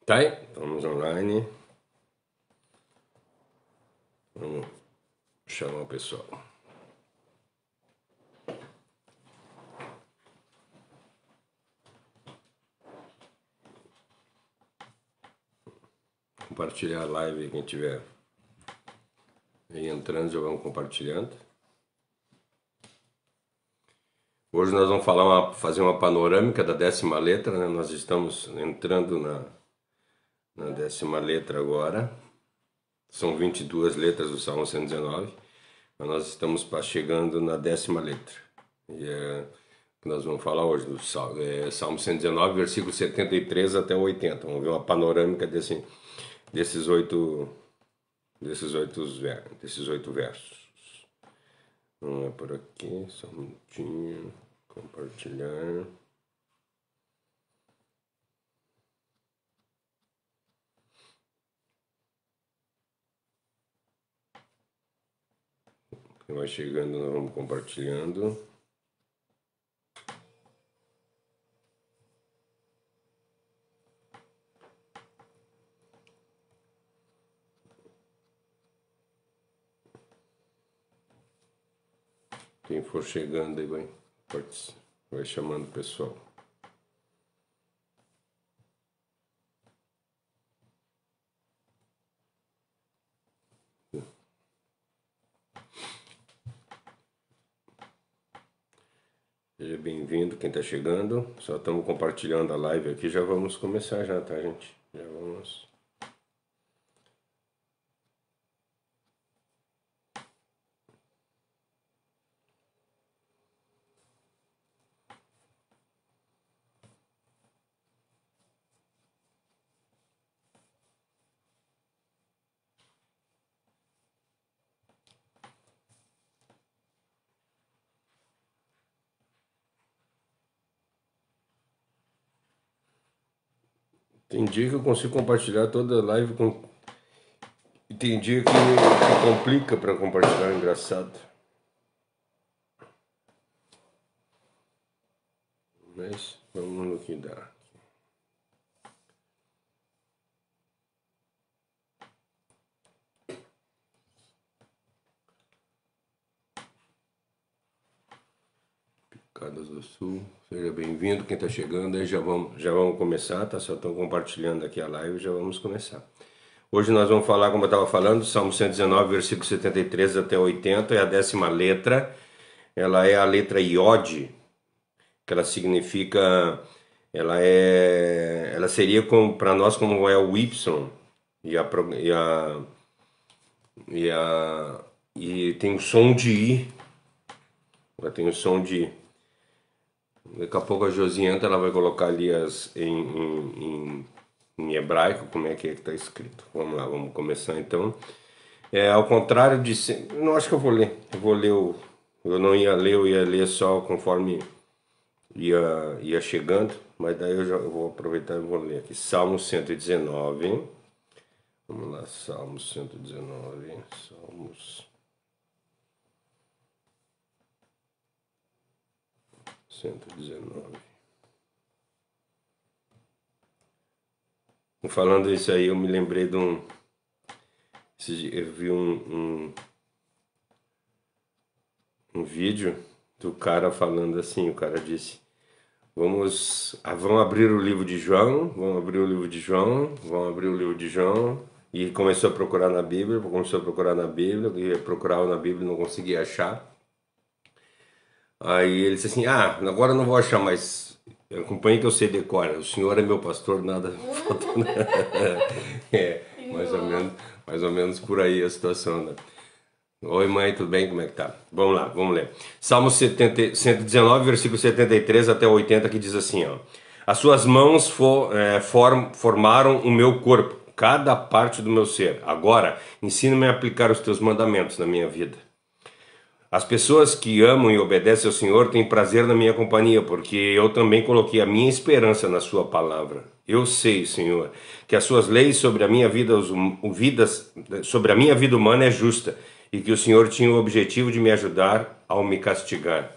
Tá aí? Estamos online. Vamos chamar o pessoal. Compartilhar a live, quem tiver aí entrando, já vamos compartilhando. Hoje nós vamos fazer uma panorâmica da 10ª letra, né? Nós estamos entrando na 10ª letra agora. São 22 letras do Salmo 119, mas nós estamos chegando na 10ª letra. E é que nós vamos falar hoje do Salmo 119, versículo 73 até 80. Vamos ver uma panorâmica desses oito versos. Vamos lá por aqui, só um minutinho, compartilhar. Quem vai chegando, nós vamos compartilhando. Quem for chegando aí vai chamando o pessoal. Seja bem-vindo quem está chegando. Só estamos compartilhando a live aqui. Já vamos começar já, tá, gente? Já vamos. Tem dia que eu consigo compartilhar toda a live e tem dia que complica para compartilhar, engraçado. Mas vamos no que dá. Picadas do Sul, seja bem-vindo, quem está chegando aí já vamos começar, tá? Só estão compartilhando aqui a live, já vamos começar. Hoje nós vamos falar, como eu estava falando, Salmo 119, versículo 73 até 80, é a 10ª letra, ela é a letra Iod, que ela significa, ela seria para nós como é o Y, e tem o som de I, ela tem o som de I. Daqui a pouco a Josianta ela vai colocar ali em hebraico como é que está escrito. Vamos lá, vamos começar então. Ao contrário de... Não, acho que eu vou ler. Eu não ia ler, eu ia ler só conforme ia chegando. Mas daí eu vou aproveitar e vou ler aqui. Salmo 119. Vamos lá, Salmo 119. Salmos 119. Falando isso aí, eu me lembrei de um... Eu vi um vídeo do cara falando assim, o cara disse: vamos abrir o livro de João, vamos abrir o livro de João, vamos abrir o livro de João. E começou a procurar na Bíblia, e procurava na Bíblia e não conseguia achar. Aí ele disse assim: agora eu não vou achar mais, acompanhe que eu sei decora, o Senhor é meu pastor, nada falta. Mais ou menos por aí a situação, né? Oi mãe, tudo bem? Como é que tá? Vamos lá, vamos ler. Salmo 119, versículo 73 até 80, que diz assim, ó: as suas mãos formaram o meu corpo, cada parte do meu ser. Agora, ensina-me a aplicar os teus mandamentos na minha vida. As pessoas que amam e obedecem ao Senhor têm prazer na minha companhia, porque eu também coloquei a minha esperança na sua palavra. Eu sei, Senhor, que as suas leis sobre a minha vida humana é justa, e que o Senhor tinha o objetivo de me ajudar ao me castigar.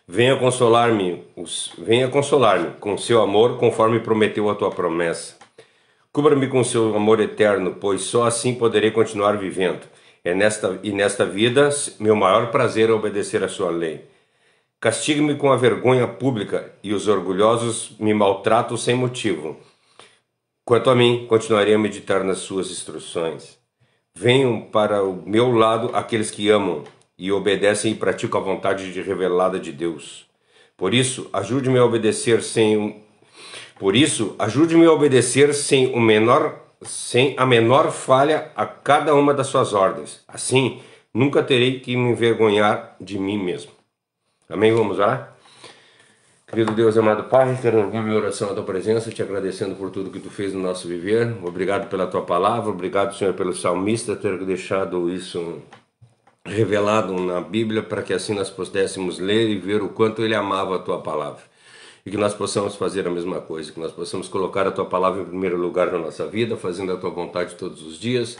Venha consolar-me com seu amor, conforme prometeu a tua promessa. Cubra-me com seu amor eterno, pois só assim poderei continuar vivendo. Nesta vida, meu maior prazer é obedecer a sua lei. Castigue-me com a vergonha pública, e os orgulhosos me maltratam sem motivo. Quanto a mim, continuarei a meditar nas suas instruções. Venham para o meu lado aqueles que amam e obedecem e praticam a vontade revelada de Deus. Por isso, ajude-me a obedecer sem a menor falha a cada uma das suas ordens. Assim, nunca terei que me envergonhar de mim mesmo. Amém? Vamos lá? Querido Deus, amado Pai, quero levar minha oração à Tua presença, te agradecendo por tudo que Tu fez no nosso viver. Obrigado pela Tua palavra, obrigado, Senhor, pelo salmista ter deixado isso revelado na Bíblia, para que assim nós pudéssemos ler e ver o quanto ele amava a Tua palavra. E que nós possamos fazer a mesma coisa, que nós possamos colocar a Tua palavra em primeiro lugar na nossa vida, fazendo a Tua vontade todos os dias.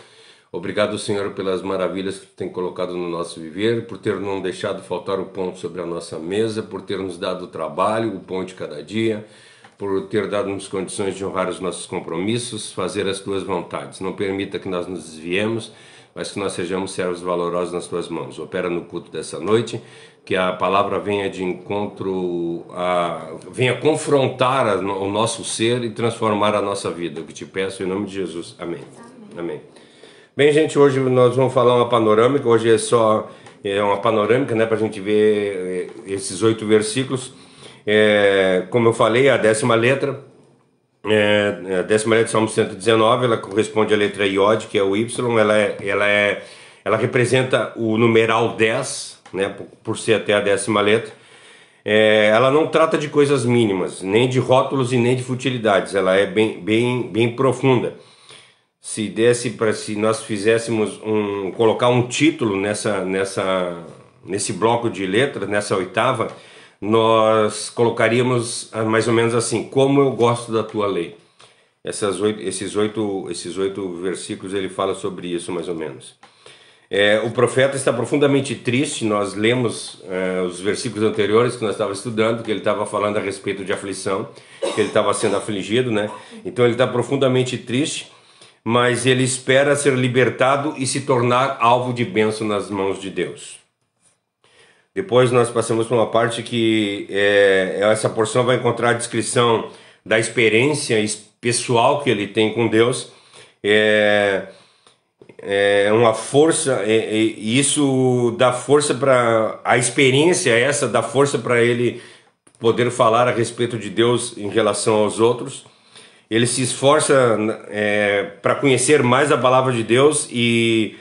Obrigado, Senhor, pelas maravilhas que Tu tem colocado no nosso viver, por ter não deixado faltar o pão sobre a nossa mesa, por ter nos dado o trabalho, o pão de cada dia, por ter dado-nos condições de honrar os nossos compromissos, fazer as Tuas vontades. Não permita que nós nos desviemos, mas que nós sejamos servos valorosos nas Tuas mãos. Opera no culto dessa noite, que a palavra venha de encontro, venha confrontar o nosso ser e transformar a nossa vida. Eu que te peço em nome de Jesus. Amém. Amém. Bem, gente, hoje nós vamos falar uma panorâmica. Hoje é uma panorâmica, né, para a gente ver esses 8 versículos. Como eu falei, a 10ª letra. A 10ª letra do Salmo 119, ela corresponde à letra Iod, que é o Y. Ela representa o numeral 10, né, por ser até a 10ª letra. Ela não trata de coisas mínimas, nem de rótulos e nem de futilidades. Ela é bem profunda. Se nós fizéssemos colocar um título nesse bloco de letras, nessa 8ª, nós colocaríamos mais ou menos assim: como eu gosto da tua lei. Esses oito versículos ele fala sobre isso mais ou menos. O profeta está profundamente triste. Nós lemos os versículos anteriores que nós estávamos estudando, que ele estava falando a respeito de aflição, que ele estava sendo afligido, né? Então ele está profundamente triste, mas ele espera ser libertado e se tornar alvo de bênção nas mãos de Deus. Depois nós passamos por uma parte que essa porção vai encontrar a descrição da experiência pessoal que ele tem com Deus. Uma força, e isso dá força para a experiência, dá força para ele poder falar a respeito de Deus em relação aos outros. Ele se esforça para conhecer mais a palavra de Deus e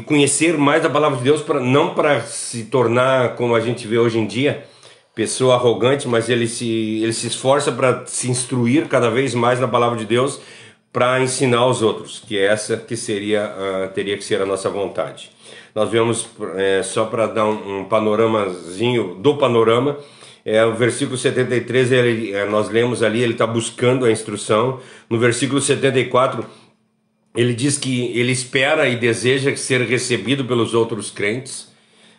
conhecer mais a palavra de Deus, não para se tornar, como a gente vê hoje em dia, pessoa arrogante, mas ele se esforça para se instruir cada vez mais na palavra de Deus, para ensinar aos outros, que essa que teria que ser a nossa vontade. Nós vemos, só para dar um panoramazinho do panorama, o versículo 73, nós lemos ali, ele está buscando a instrução. No versículo 74, ele diz que ele espera e deseja ser recebido pelos outros crentes.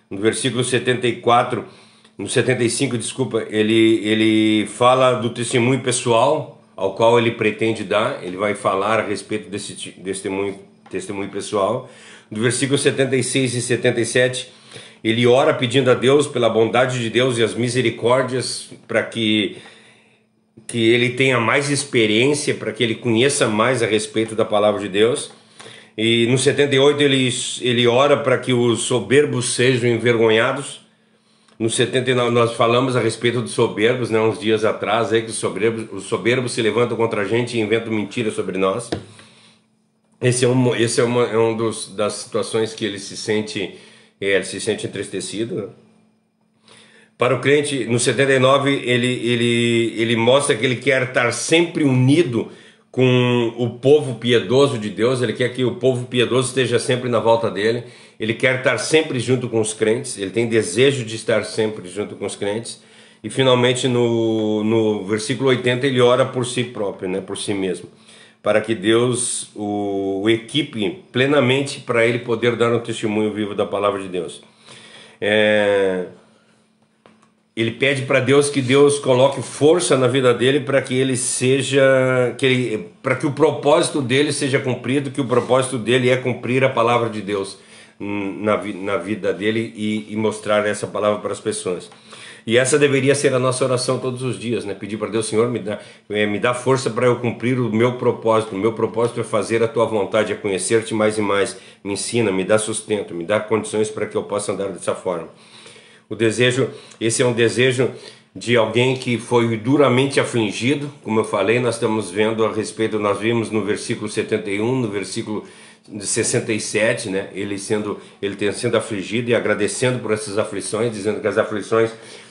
No versículo 75, ele fala do testemunho pessoal ao qual ele pretende dar. Ele vai falar a respeito desse testemunho pessoal. No versículo 76 e 77, ele ora pedindo a Deus pela bondade de Deus e as misericórdias, para que ele tenha mais experiência, para que ele conheça mais a respeito da palavra de Deus. E no 78 ele ora para que os soberbos sejam envergonhados. No 79 nós falamos a respeito dos soberbos, né, uns dias atrás, que os soberbos se levantam contra a gente e inventam mentiras sobre nós. Esse é uma das situações que ele se sente entristecido, né? Para o crente, no 79, ele mostra que ele quer estar sempre unido com o povo piedoso de Deus. Ele quer que o povo piedoso esteja sempre na volta dele. Ele quer estar sempre junto com os crentes. Ele tem desejo de estar sempre junto com os crentes. E finalmente no versículo 80 ele ora por si próprio, né, por si mesmo, para que Deus o equipe plenamente para ele poder dar um testemunho vivo da palavra de Deus. ele pede para Deus que Deus coloque força na vida dele para que ele seja, para que o propósito dele seja cumprido, que o propósito dele é cumprir a palavra de Deus na vida dele e mostrar essa palavra para as pessoas. E essa deveria ser a nossa oração todos os dias, né? Pedir para Deus, Senhor, me dá força para eu cumprir o meu propósito. O meu propósito é fazer a tua vontade, é conhecer-te mais e mais. Me ensina, me dá sustento, me dá condições para que eu possa andar dessa forma. O desejo, esse é um desejo de alguém que foi duramente afligido, como eu falei, nós estamos vendo a respeito, nós vimos no versículo 71, no versículo 67, né? Ele sendo afligido e agradecendo por essas aflições, dizendo que as aflições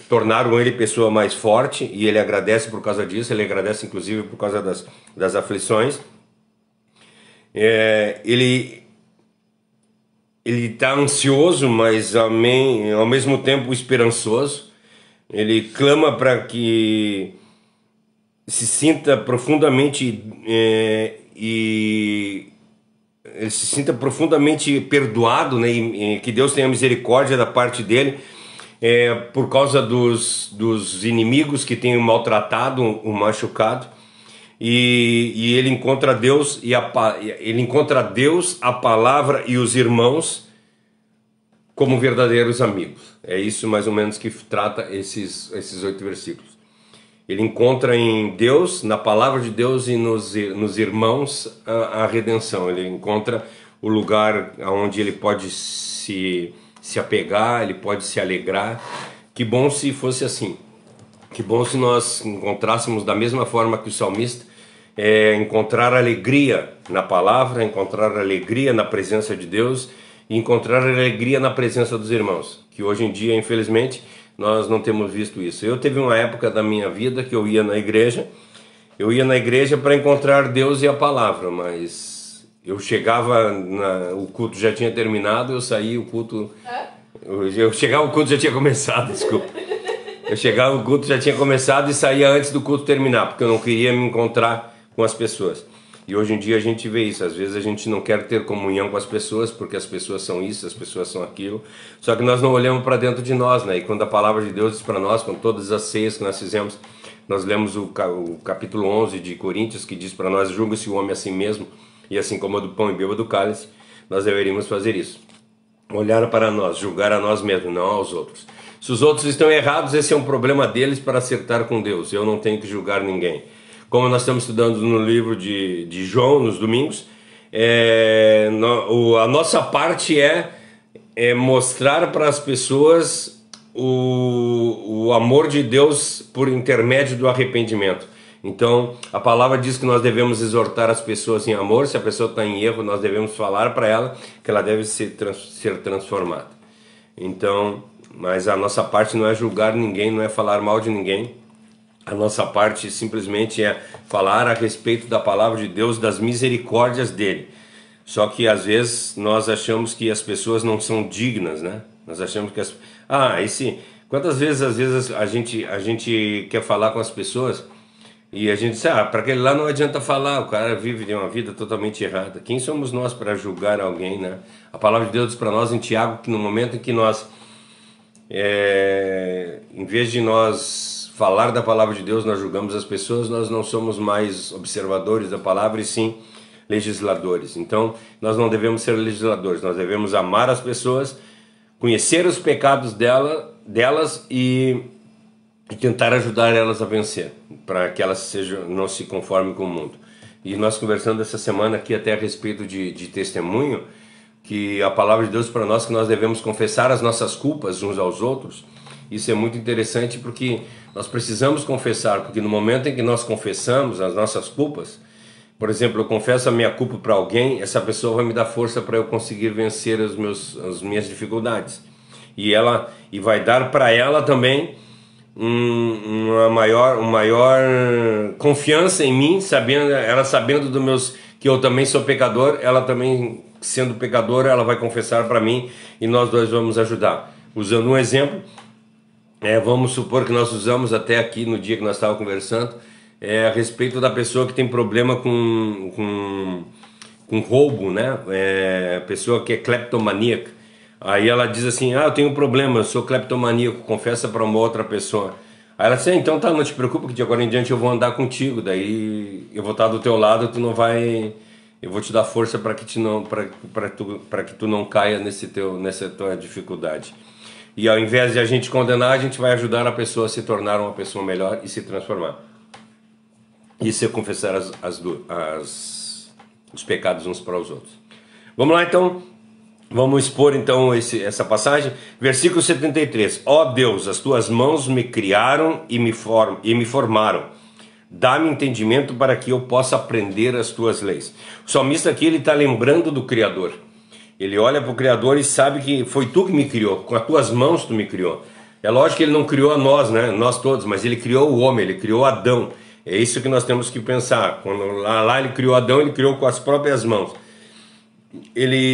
tornaram ele pessoa mais forte, e ele agradece por causa disso, ele agradece inclusive por causa das aflições. Ele está ansioso, mas ao mesmo tempo esperançoso. Ele clama para que se sinta profundamente ele se sinta profundamente perdoado, né? E que Deus tenha misericórdia da parte dele, por causa dos inimigos que têm maltratado, o machucado. E ele encontra Deus a palavra e os irmãos como verdadeiros amigos. É isso mais ou menos que trata esses 8 versículos. Ele encontra em Deus, na palavra de Deus e nos irmãos a redenção. Ele encontra o lugar onde ele pode se apegar, ele pode se alegrar. Que bom se fosse assim. Que bom se nós encontrássemos da mesma forma que o salmista, encontrar alegria na palavra, encontrar alegria na presença de Deus e encontrar alegria na presença dos irmãos, que hoje em dia, infelizmente, nós não temos visto isso. Eu teve uma época da minha vida que eu ia na igreja para encontrar Deus e a palavra, mas eu chegava, o culto já tinha terminado, eu saía, o culto já tinha começado, desculpa. Eu chegava, o culto já tinha começado e saía antes do culto terminar, porque eu não queria me encontrar com as pessoas. E hoje em dia a gente vê isso, às vezes a gente não quer ter comunhão com as pessoas, porque as pessoas são isso, as pessoas são aquilo, só que nós não olhamos para dentro de nós, né? E quando a palavra de Deus diz para nós, com todas as ceias que nós fizemos, nós lemos o capítulo 11 de Coríntios, que diz para nós, julga-se o homem a si mesmo, e assim como do pão e beba do cálice, nós deveríamos fazer isso. Olhar para nós, julgar a nós mesmos, não aos outros. Se os outros estão errados, esse é um problema deles para acertar com Deus, eu não tenho que julgar ninguém. Como nós estamos estudando no livro de João, nos domingos, a nossa parte é mostrar para as pessoas o amor de Deus por intermédio do arrependimento. Então, a palavra diz que nós devemos exortar as pessoas em amor. Se a pessoa está em erro, nós devemos falar para ela que ela deve ser transformada. Então, mas a nossa parte não é julgar ninguém, não é falar mal de ninguém. A nossa parte simplesmente é falar a respeito da palavra de Deus, das misericórdias dele. Só que às vezes nós achamos que as pessoas não são dignas, né? Nós achamos que quantas vezes às vezes a gente quer falar com as pessoas e a gente diz, para aquele lá não adianta falar, o cara vive de uma vida totalmente errada. Quem somos nós para julgar alguém, né? A palavra de Deus diz para nós em Tiago que no momento em que nós, em vez de nós falar da palavra de Deus, nós julgamos as pessoas, nós não somos mais observadores da palavra e sim legisladores. Então, nós não devemos ser legisladores, nós devemos amar as pessoas, conhecer os pecados delas e tentar ajudar elas a vencer, para que elas não se conformem com o mundo. E nós conversando essa semana aqui até a respeito de testemunho, que a palavra de Deus para nós, que nós devemos confessar as nossas culpas uns aos outros. Isso é muito interessante porque nós precisamos confessar, porque no momento em que nós confessamos as nossas culpas, por exemplo, eu confesso a minha culpa para alguém, essa pessoa vai me dar força para eu conseguir vencer as minhas dificuldades. E vai dar para ela também uma maior confiança em mim, sabendo que eu também sou pecador, ela também sendo pecadora, ela vai confessar para mim e nós dois vamos ajudar. Usando um exemplo, vamos supor que nós usamos até aqui no dia que nós estávamos conversando, a respeito da pessoa que tem problema com roubo, né? Pessoa que é cleptomaníaca. Aí ela diz assim, eu tenho um problema, eu sou cleptomaníaco, confessa para uma outra pessoa. Aí ela disse, então tá, não te preocupa que de agora em diante eu vou andar contigo, daí eu vou estar do teu lado, tu não vai... Eu vou te dar força para que, que tu não caia nessa tua dificuldade. E ao invés de a gente condenar, a gente vai ajudar a pessoa a se tornar uma pessoa melhor e se transformar. Isso é confessar os pecados uns para os outros. Vamos lá então, vamos expor então essa passagem. Versículo 73. Ó Deus, as tuas mãos me criaram e me formaram. Dá-me entendimento para que eu possa aprender as tuas leis. O salmista aqui ele está lembrando do Criador. Ele olha para o Criador e sabe que foi tu que me criou, com as tuas mãos tu me criou. É lógico que ele não criou a nós, né? Nós todos, mas ele criou o homem, ele criou Adão. É isso que nós temos que pensar. Quando lá ele criou Adão, ele criou com as próprias mãos.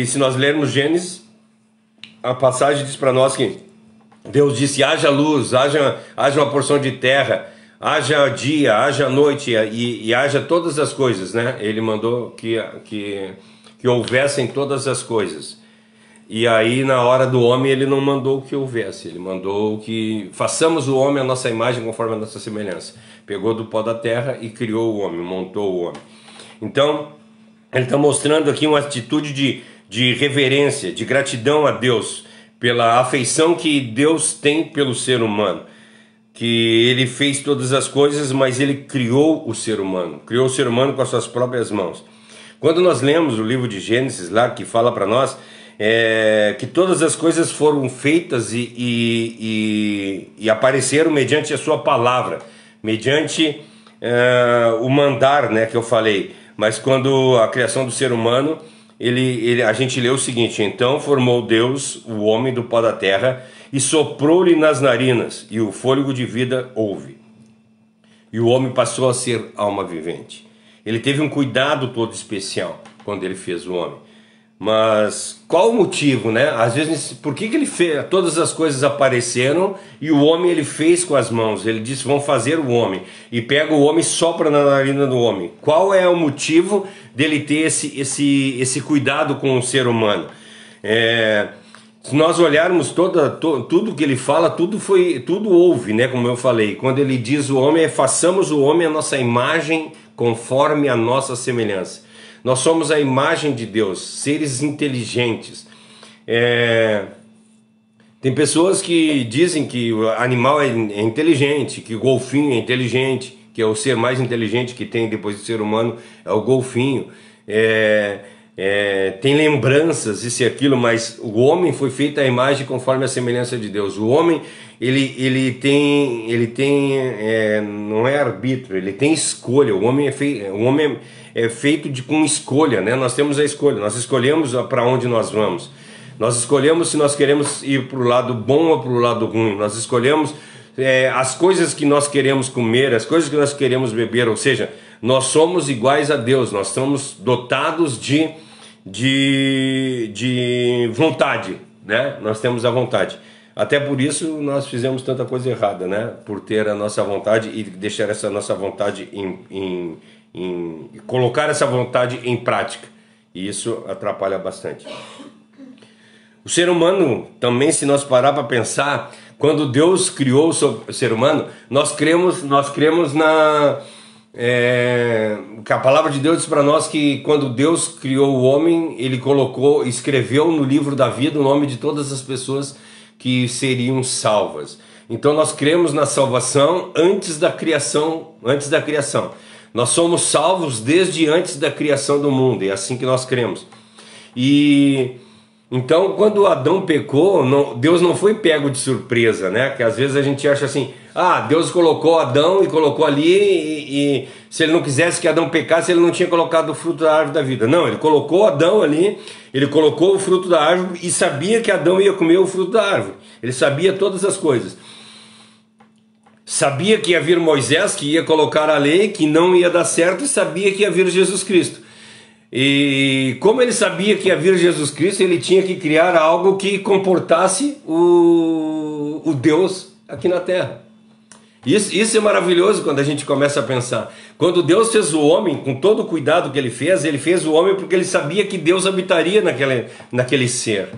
Se nós lermos Gênesis, a passagem diz para nós que Deus disse: haja luz, haja uma porção de terra, haja dia, haja noite e haja todas as coisas, né? Ele mandou que houvessem todas as coisas. E aí na hora do homem ele não mandou que houvesse, ele mandou que façamos o homem a nossa imagem conforme a nossa semelhança. Pegou do pó da terra e criou o homem, montou o homem. Então ele está mostrando aqui uma atitude de reverência, de gratidão a Deus pela afeição que Deus tem pelo ser humano. Que ele fez todas as coisas, mas ele criou o ser humano com as suas próprias mãos. Quando nós lemos o livro de Gênesis lá, que fala para nós que todas as coisas foram feitas e apareceram mediante a sua palavra, mediante o mandar, né, que eu falei. Mas quando a criação do ser humano, a gente lê o seguinte: então formou Deus o homem do pó da terra e soprou-lhe nas narinas, e o fôlego de vida houve. E o homem passou a ser alma vivente. Ele teve um cuidado todo especial quando ele fez o homem. Mas qual o motivo, né? Às vezes, por que ele fez? Todas as coisas apareceram e o homem ele fez com as mãos. Ele disse: vão fazer o homem. E pega o homem e sopra na narina do homem. Qual é o motivo dele ter esse cuidado com o ser humano? Se nós olharmos tudo que ele fala, tudo houve, né? Como eu falei. Quando ele diz o homem, façamos o homem a nossa imagem conforme a nossa semelhança. Nós somos a imagem de Deus, seres inteligentes. Tem pessoas que dizem que o animal é inteligente, que o golfinho é inteligente, que é o ser mais inteligente que tem depois do ser humano, é o golfinho. Tem lembranças, isso e aquilo, mas o homem foi feito à imagem conforme a semelhança de Deus. O homem, ele tem não é arbítrio, ele tem escolha. O homem é feito com escolha, né? Nós temos a escolha, nós escolhemos para onde nós vamos. Nós escolhemos se nós queremos ir para o lado bom ou para o lado ruim. Nós escolhemos as coisas que nós queremos comer, as coisas que nós queremos beber. Ou seja, nós somos iguais a Deus. Nós somos dotados de vontade, né? Nós temos a vontade. Até por isso nós fizemos tanta coisa errada, né? Por ter a nossa vontade e deixar essa nossa vontade colocar essa vontade em prática. E isso atrapalha bastante. O ser humano também, se nós parar para pensar, quando Deus criou o ser humano, nós cremos que a palavra de Deus diz para nós que quando Deus criou o homem, ele escreveu no livro da vida o nome de todas as pessoas que seriam salvas. Então nós cremos na salvação antes da criação. Nós somos salvos desde antes da criação do mundo, é assim que nós cremos. E então quando Adão pecou, Deus não foi pego de surpresa, né? Que às vezes a gente acha assim: Deus colocou Adão e colocou ali, e se ele não quisesse que Adão pecasse, ele não tinha colocado o fruto da árvore da vida. Não, ele colocou Adão ali, ele colocou o fruto da árvore e sabia que Adão ia comer o fruto da árvore. Ele sabia todas as coisas. Sabia que ia vir Moisés, que ia colocar a lei, que não ia dar certo, e sabia que ia vir Jesus Cristo. E como ele sabia que ia vir Jesus Cristo, ele tinha que criar algo que comportasse o Deus aqui na terra. Isso é maravilhoso quando a gente começa a pensar. Quando Deus fez o homem, com todo o cuidado que ele fez o homem porque ele sabia que Deus habitaria naquele ser.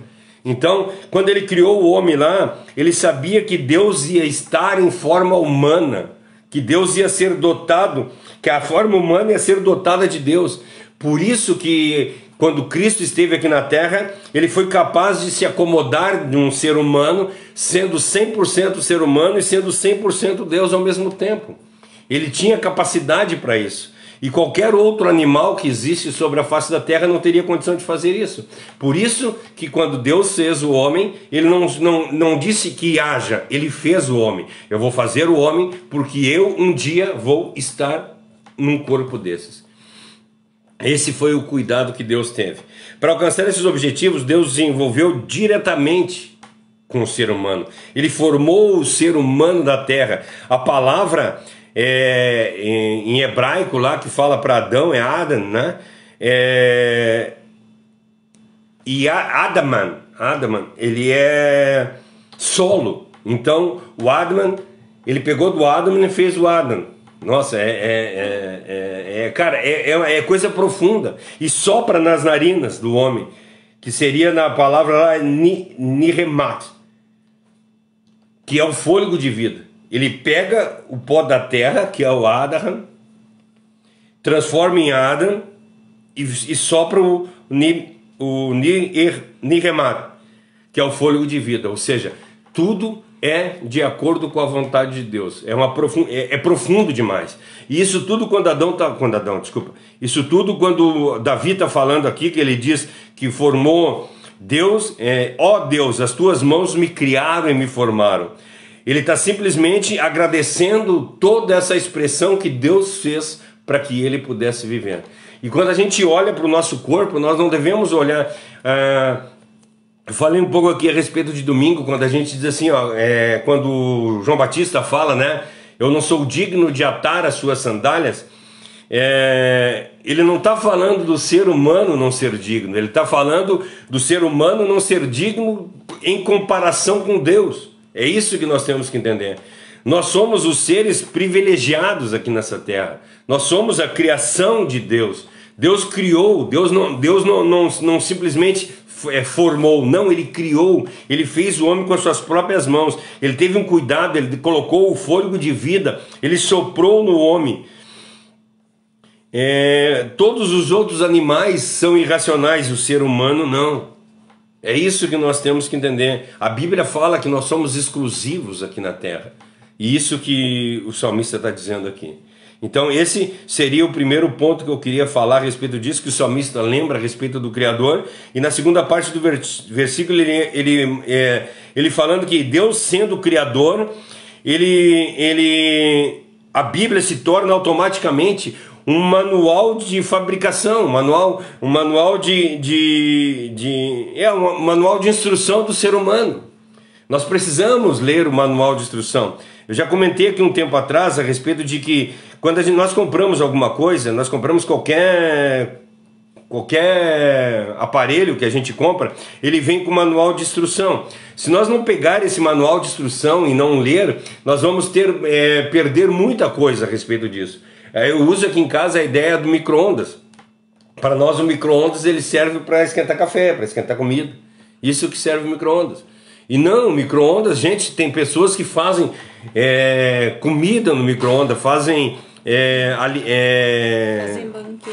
Então, quando ele criou o homem lá, ele sabia que Deus ia estar em forma humana, que Deus ia ser dotado, que a forma humana ia ser dotada de Deus. Por isso que quando Cristo esteve aqui na terra, ele foi capaz de se acomodar de um ser humano, sendo 100% ser humano e sendo 100% Deus ao mesmo tempo. Ele tinha capacidade para isso. E qualquer outro animal que existe sobre a face da terra não teria condição de fazer isso. Por isso que quando Deus fez o homem, ele não disse que haja, ele fez o homem. Eu vou fazer o homem porque eu um dia vou estar num corpo desses. Esse foi o cuidado que Deus teve. Para alcançar esses objetivos, Deus se envolveu diretamente com o ser humano. Ele formou o ser humano da terra. A palavra em hebraico lá que fala para Adão é Adam, né? E Adaman, ele é solo. Então o Adaman, ele pegou do Adam e fez o Adam. Nossa, cara, é coisa profunda. E sopra nas narinas do homem, que seria na palavra lá Niremat, que é o fôlego de vida. Ele pega o pó da terra, que é o Adam, transforma em Adam e sopra o Niremat, que é o fôlego de vida. Ou seja, tudo é de acordo com a vontade de Deus. É profundo demais. E isso tudo isso tudo quando Davi está falando aqui, que ele diz que formou Deus, ó Deus, as tuas mãos me criaram e me formaram. Ele está simplesmente agradecendo toda essa expressão que Deus fez para que ele pudesse viver. E quando a gente olha para o nosso corpo, nós não devemos olhar... Eu falei um pouco aqui a respeito de domingo, quando a gente diz assim, quando João Batista fala, né? Eu não sou digno de atar as suas sandálias. Ele não está falando do ser humano não ser digno. Ele está falando do ser humano não ser digno em comparação com Deus. É isso que nós temos que entender. Nós somos os seres privilegiados aqui nessa terra. Nós somos a criação de Deus. Deus criou, Deus não simplesmente formou, não, ele criou, ele fez o homem com as suas próprias mãos, ele teve um cuidado, ele colocou o fôlego de vida, ele soprou no homem. Todos os outros animais são irracionais, o ser humano não. É isso que nós temos que entender. A Bíblia fala que nós somos exclusivos aqui na terra, e isso que o salmista está dizendo aqui. Então esse seria o primeiro ponto que eu queria falar a respeito disso, que o salmista lembra a respeito do Criador. E na segunda parte do versículo ele falando que Deus sendo o Criador, a Bíblia se torna automaticamente um manual de fabricação, um manual de instrução do ser humano. Nós precisamos ler o manual de instrução. Eu já comentei aqui um tempo atrás a respeito de que quando nós compramos alguma coisa, nós compramos qualquer aparelho que a gente compra, ele vem com manual de instrução. Se nós não pegar esse manual de instrução e não ler, nós vamos perder muita coisa a respeito disso. Eu uso aqui em casa a ideia do micro-ondas. Para nós o micro-ondas ele serve para esquentar café, para esquentar comida. Isso que serve o micro-ondas. E não, micro-ondas, gente, tem pessoas que fazem comida no micro-ondas, fazem banquete.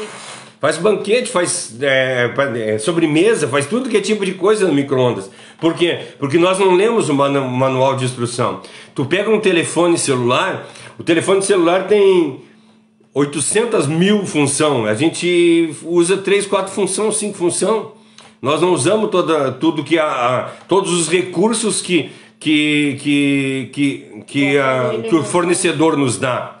Faz banquete, faz sobremesa, faz tudo que é tipo de coisa no micro-ondas. Por quê? Porque nós não lemos o manual de instrução. Tu pega um telefone celular, o telefone celular tem 800 mil funções. A gente usa 3, 4 funções, 5 funções. Nós não usamos todos os recursos que o fornecedor nos dá.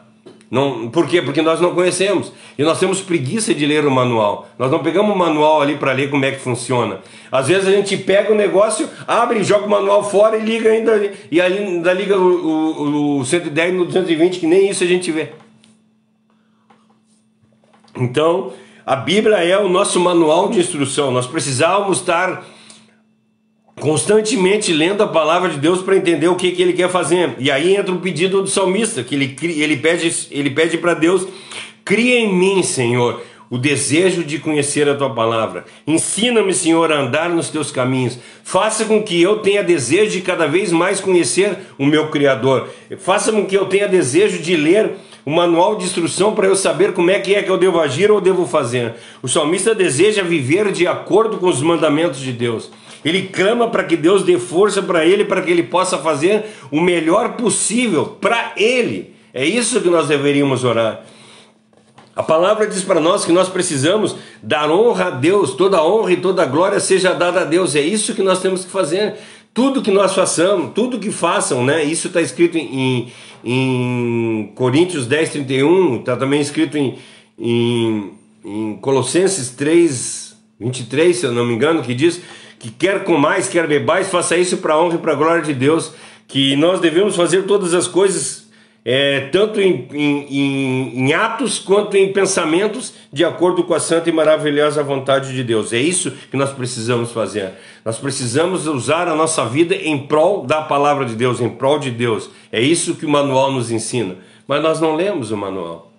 Não, por quê? Porque nós não conhecemos. E nós temos preguiça de ler o manual. Nós não pegamos o manual ali para ler como é que funciona. Às vezes a gente pega o negócio, abre, joga o manual fora e liga ainda. E ainda liga o 110 no 220, que nem isso a gente vê. Então, a Bíblia é o nosso manual de instrução. Nós precisávamos estar constantemente lendo a palavra de Deus para entender o que ele quer fazer. E aí entra o pedido do salmista, que ele pede para Deus: cria em mim, Senhor, o desejo de conhecer a tua palavra. Ensina-me, Senhor, a andar nos teus caminhos. Faça com que eu tenha desejo de cada vez mais conhecer o meu Criador. Faça com que eu tenha desejo de ler o manual de instrução para eu saber como é que eu devo agir ou devo fazer. O salmista deseja viver de acordo com os mandamentos de Deus. Ele clama para que Deus dê força para ele, para que ele possa fazer o melhor possível para ele. É isso que nós deveríamos orar. A palavra diz para nós que nós precisamos dar honra a Deus, toda honra e toda glória seja dada a Deus. É isso que nós temos que fazer. Tudo que nós façamos, tudo que façam, né? Isso está escrito em Coríntios 10:31, está também escrito em Colossenses 3:23, se eu não me engano, que diz que quer comais, quer bebais, faça isso para a honra e para a glória de Deus, que nós devemos fazer todas as coisas, tanto em atos quanto em pensamentos, de acordo com a santa e maravilhosa vontade de Deus. É isso que nós precisamos fazer. Nós precisamos usar a nossa vida em prol da palavra de Deus, em prol de Deus. É isso que o manual nos ensina. Mas nós não lemos o manual.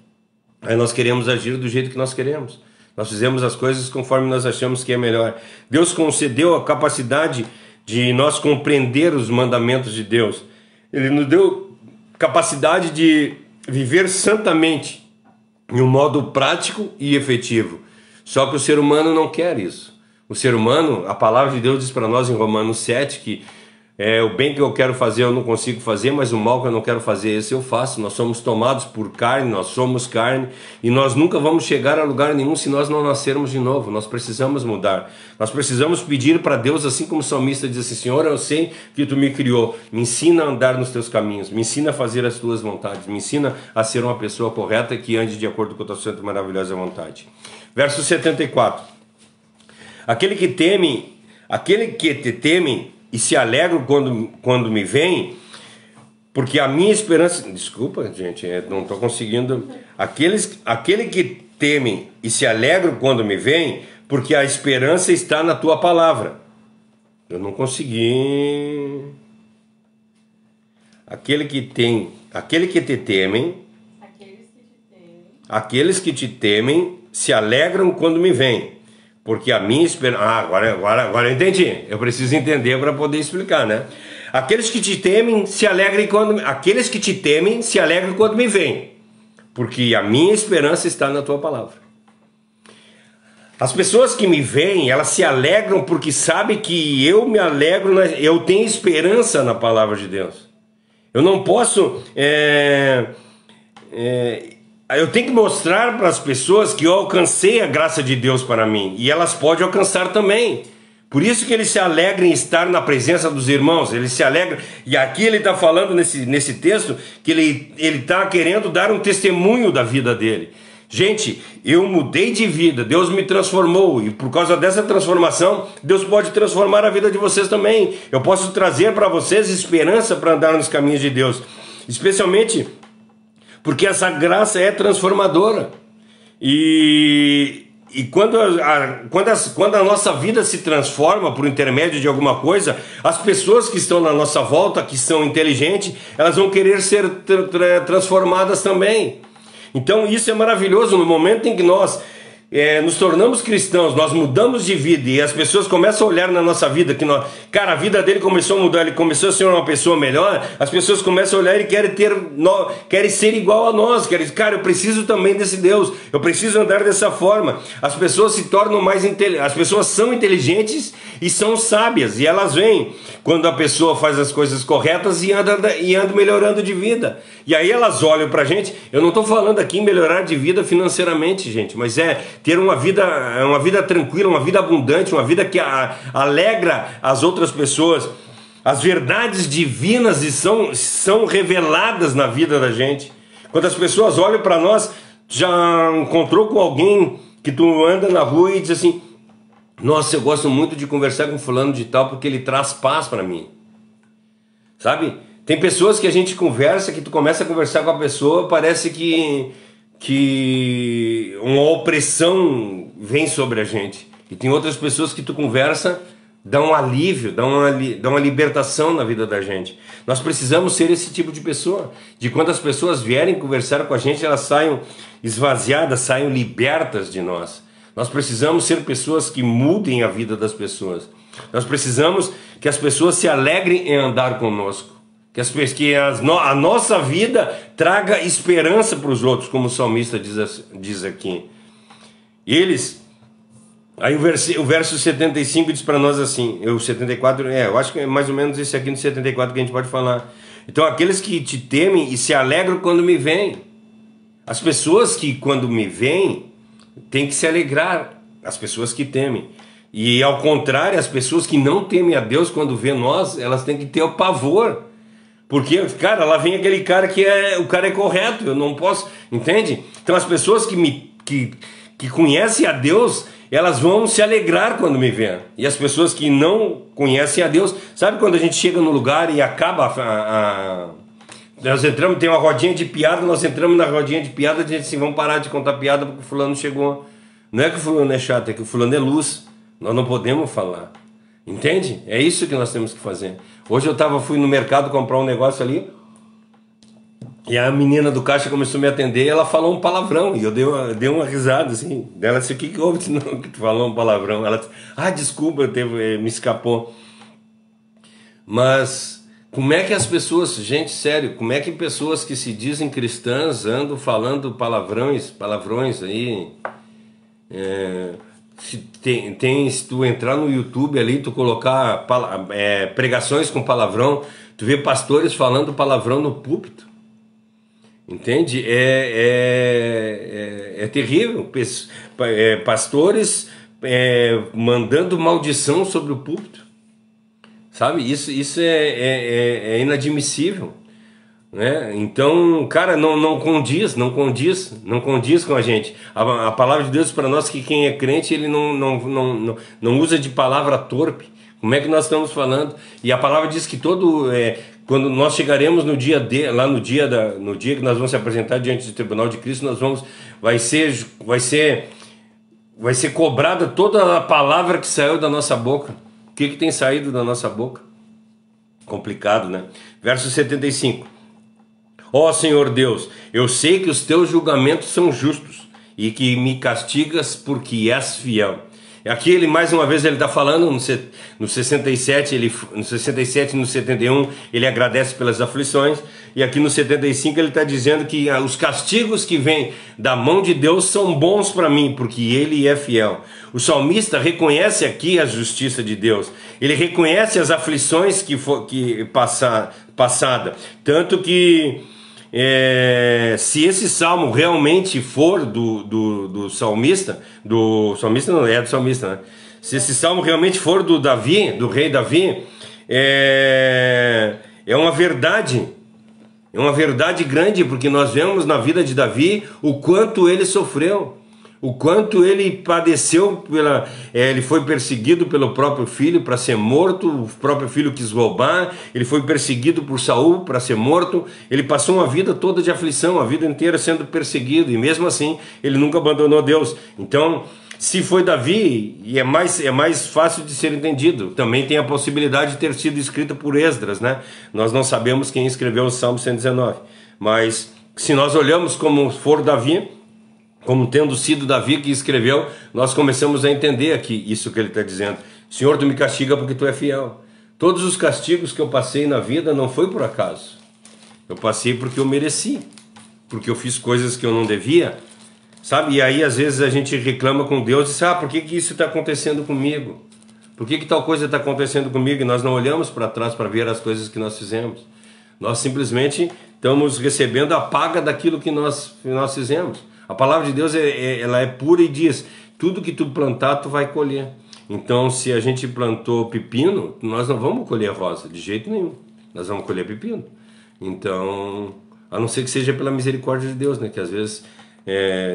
Aí nós queremos agir do jeito que nós queremos. Nós fizemos as coisas conforme nós achamos que é melhor. Deus concedeu a capacidade de nós compreender os mandamentos de Deus. Ele nos deu capacidade de viver santamente, em um modo prático e efetivo. Só que o ser humano não quer isso. O ser humano, a palavra de Deus diz para nós em Romanos 7 que o bem que eu quero fazer eu não consigo fazer, mas o mal que eu não quero fazer, esse eu faço. Nós somos tomados por carne, nós somos carne, e nós nunca vamos chegar a lugar nenhum se nós não nascermos de novo. Nós precisamos mudar, nós precisamos pedir para Deus, assim como o salmista diz assim: Senhor, eu sei que tu me criou, me ensina a andar nos teus caminhos, me ensina a fazer as tuas vontades, me ensina a ser uma pessoa correta que ande de acordo com a tua santa e maravilhosa vontade. Verso 74: aquele que te teme e se alegram quando me vem, porque a minha esperança... Desculpa, gente, não estou conseguindo... Aquele que temem e se alegram quando me vem, porque a esperança está na tua palavra. Eu não consegui... Aqueles que te temem, aqueles que te temem se alegram quando me vem. Porque a minha esperança... agora eu entendi. Eu preciso entender para poder explicar, né? Aqueles que te temem se alegrem quando me veem. Porque a minha esperança está na tua palavra. As pessoas que me veem, elas se alegram porque sabem que eu me alegro, eu tenho esperança na palavra de Deus. Eu não posso... eu tenho que mostrar para as pessoas que eu alcancei a graça de Deus para mim. E elas podem alcançar também. Por isso que ele se alegra em estar na presença dos irmãos. Ele se alegra. E aqui ele está falando nesse texto que ele está querendo dar um testemunho da vida dele. Gente, eu mudei de vida. Deus me transformou. E por causa dessa transformação, Deus pode transformar a vida de vocês também. Eu posso trazer para vocês esperança para andar nos caminhos de Deus. Especialmente... porque essa graça é transformadora. E quando a nossa vida se transforma por intermédio de alguma coisa, as pessoas que estão na nossa volta, que são inteligentes, elas vão querer ser transformadas também. Então isso é maravilhoso. No momento em que nós nos tornamos cristãos, nós mudamos de vida e as pessoas começam a olhar na nossa vida que a vida dele começou a mudar, ele começou a ser uma pessoa melhor. As pessoas começam a olhar e querem ser igual a nós, eu preciso também desse Deus, eu preciso andar dessa forma. As pessoas se tornam as pessoas são inteligentes e são sábias, e elas veem quando a pessoa faz as coisas corretas e anda melhorando de vida. E aí elas olham pra gente. Eu não estou falando aqui em melhorar de vida financeiramente, gente, mas ter uma vida tranquila, uma vida abundante, uma vida que alegra as outras pessoas. As verdades divinas são reveladas na vida da gente. Quando as pessoas olham para nós, já encontrou com alguém que tu anda na rua e diz assim: nossa, eu gosto muito de conversar com fulano de tal porque ele traz paz para mim. Sabe? Tem pessoas que a gente conversa, que tu começa a conversar com a pessoa, parece que uma opressão vem sobre a gente. E tem outras pessoas que tu conversa, dá um alívio, dá uma libertação na vida da gente. Nós precisamos ser esse tipo de pessoa, de quando as pessoas vierem conversar com a gente, elas saiam esvaziadas, saiam libertas de nós. Nós precisamos ser pessoas que mudem a vida das pessoas. Nós precisamos que as pessoas se alegrem em andar conosco. Que a nossa vida traga esperança para os outros, como o salmista diz aqui. Aí o verso 75 diz para nós assim, o 74, eu acho que é mais ou menos esse aqui no 74 que a gente pode falar. Então, aqueles que te temem e se alegram quando me veem. As pessoas que quando me veem têm que se alegrar, as pessoas que temem. E ao contrário, as pessoas que não temem a Deus quando vê nós, elas têm que ter o pavor. Porque, cara, lá vem aquele cara o cara é correto, eu não posso, entende? Então as pessoas que conhecem a Deus, elas vão se alegrar quando me veem. E as pessoas que não conhecem a Deus, sabe quando a gente chega no lugar e acaba nós entramos, tem uma rodinha de piada, nós entramos na rodinha de piada, a gente assim, vamos parar de contar piada porque o fulano chegou. Não é que o fulano é chato, é que o fulano é luz. Nós não podemos falar. Entende? É isso que nós temos que fazer. Hoje fui no mercado comprar um negócio ali, e a menina do caixa começou a me atender e ela falou um palavrão, e eu dei uma risada assim. Ela disse, o que houve? Não, que tu falou um palavrão. Ela disse, desculpa, me escapou. Mas como é que as pessoas, gente, sério, como é que pessoas que se dizem cristãs andam falando palavrões aí? Se tu entrar no YouTube ali, tu colocar pregações com palavrão, tu vê pastores falando palavrão no púlpito, entende? É terrível. Pastores mandando maldição sobre o púlpito, sabe? Isso é inadmissível, né? Então, cara, não condiz com a gente. A palavra de Deus para nós, que quem é crente, ele não usa de palavra torpe. Como é que nós estamos falando? E a palavra diz que quando nós chegaremos no dia que nós vamos se apresentar diante do tribunal de Cristo, vai ser cobrada toda a palavra que saiu da nossa boca. O que tem saído da nossa boca? Complicado, né? Verso 75. Ó Senhor Deus, eu sei que os teus julgamentos são justos e que me castigas porque és fiel. Aqui mais uma vez ele está falando no 67, no 67 e no 71 ele agradece pelas aflições, e aqui no 75 ele está dizendo que os castigos que vêm da mão de Deus são bons para mim, porque ele é fiel. O salmista reconhece aqui a justiça de Deus, ele reconhece as aflições passada, tanto que se esse salmo realmente for do salmista, não é do salmista, né? Se esse salmo realmente for do rei Davi, é uma verdade grande, porque nós vemos na vida de Davi o quanto ele sofreu, o quanto ele padeceu, ele foi perseguido pelo próprio filho para ser morto, o próprio filho quis roubar, ele foi perseguido por Saul para ser morto, ele passou uma vida toda de aflição, a vida inteira sendo perseguido, e mesmo assim ele nunca abandonou Deus. Então, se foi Davi, e é mais fácil de ser entendido, também tem a possibilidade de ter sido escrita por Esdras, né? Nós não sabemos quem escreveu o Salmo 119, mas se nós olhamos como for Davi, como tendo sido Davi que escreveu, nós começamos a entender aqui isso que ele está dizendo. Senhor, tu me castiga porque tu é fiel. Todos os castigos que eu passei na vida não foi por acaso. Eu passei porque eu mereci, porque eu fiz coisas que eu não devia, sabe? E aí às vezes a gente reclama com Deus e diz, por que isso está acontecendo comigo? Por que tal coisa está acontecendo comigo? E nós não olhamos para trás para ver as coisas que nós fizemos. Nós simplesmente estamos recebendo a paga daquilo que nós fizemos. A palavra de Deus ela é pura e diz, tudo que tu plantar, tu vai colher. Então, se a gente plantou pepino, nós não vamos colher rosa, de jeito nenhum. Nós vamos colher pepino. Então, a não ser que seja pela misericórdia de Deus, né? Que às vezes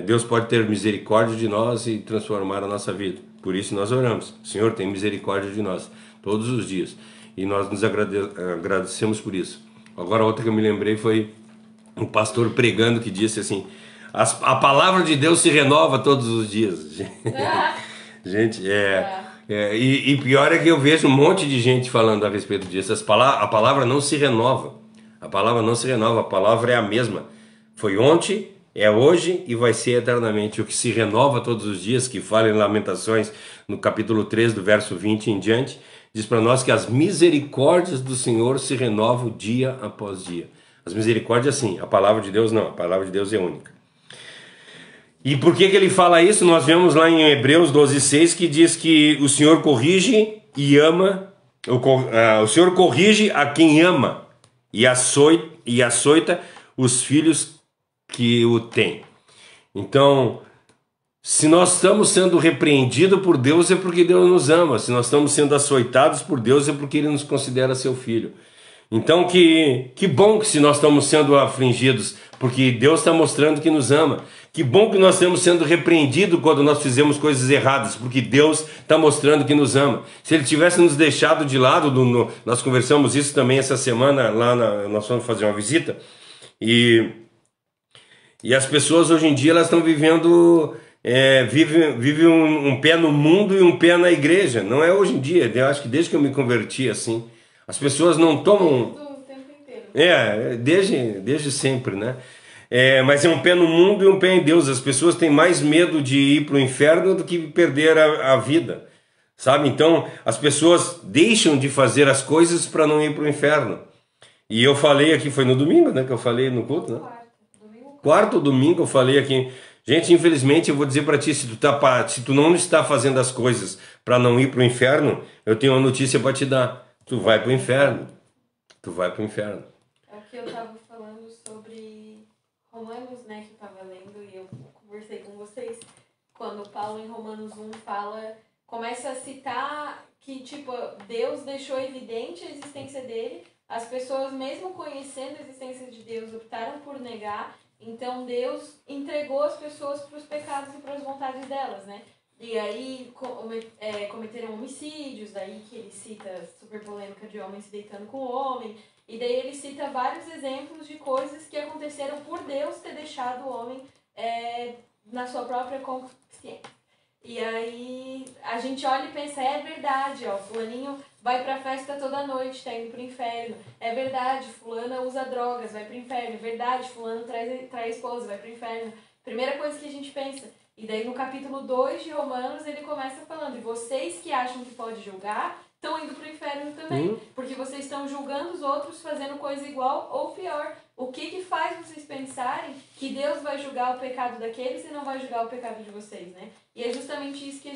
Deus pode ter misericórdia de nós e transformar a nossa vida. Por isso nós oramos, Senhor, tem misericórdia de nós, todos os dias. E nós nos agradecemos por isso. Agora, outra que eu me lembrei foi um pastor pregando que disse assim, a palavra de Deus se renova todos os dias. Gente, E pior é que eu vejo um monte de gente falando a respeito disso. A palavra não se renova. A palavra não se renova, a palavra é a mesma. Foi ontem, é hoje e vai ser eternamente. O que se renova todos os dias, que fala em Lamentações, no capítulo 3, do verso 20 em diante, diz para nós que as misericórdias do Senhor se renovam dia após dia. As misericórdias sim, a palavra de Deus não, a palavra de Deus é única. E por que ele fala isso? Nós vemos lá em Hebreus 12:6 que diz que o Senhor corrige e ama, o Senhor corrige a quem ama e açoita os filhos que o têm. Então, se nós estamos sendo repreendidos por Deus é porque Deus nos ama. Se nós estamos sendo açoitados por Deus é porque Ele nos considera seu filho. Então que bom que se nós estamos sendo afligidos, porque Deus está mostrando que nos ama. Que bom que nós estamos sendo repreendidos quando nós fizemos coisas erradas, porque Deus está mostrando que nos ama. Se Ele tivesse nos deixado de lado, nós conversamos isso também essa semana, nós fomos fazer uma visita, e as pessoas hoje em dia elas estão vivendo, vivem um pé no mundo e um pé na igreja. Não é hoje em dia, eu acho que desde que eu me converti assim, as pessoas não tomam... O tempo inteiro. Desde sempre, né? Mas é um pé no mundo e um pé em Deus. As pessoas têm mais medo de ir para o inferno do que perder a vida, sabe? Então as pessoas deixam de fazer as coisas para não ir para o inferno. E eu falei aqui, foi no domingo, né? Que eu falei no culto, né? Quarto domingo eu falei aqui. Gente, infelizmente eu vou dizer para ti, se tu não está fazendo as coisas para não ir para o inferno, eu tenho uma notícia para te dar. Tu vai para o inferno. Tu vai para o inferno. É o que eu estava falando sobre Romanos, né, que eu estava lendo e eu conversei com vocês, quando Paulo em Romanos 1 começa a citar que, tipo, Deus deixou evidente a existência dele, as pessoas, mesmo conhecendo a existência de Deus, optaram por negar, então Deus entregou as pessoas para os pecados e para as vontades delas, né? E aí cometeram homicídios, daí que ele cita super polêmica de homem se deitando com homem, e daí ele cita vários exemplos de coisas que aconteceram por Deus ter deixado o homem na sua própria consciência. E aí a gente olha e pensa, é verdade, ó, fulaninho vai pra festa toda noite, tá indo pro inferno. É verdade, fulana usa drogas, vai pro inferno. É verdade, fulano trai esposa, vai pro inferno. Primeira coisa que a gente pensa. E daí no capítulo 2 de Romanos ele começa falando, e vocês que acham que pode julgar, estão indo pro inferno também. Porque vocês estão julgando os outros fazendo coisa igual ou pior. O que faz vocês pensarem que Deus vai julgar o pecado daqueles e não vai julgar o pecado de vocês, né? E é justamente isso que a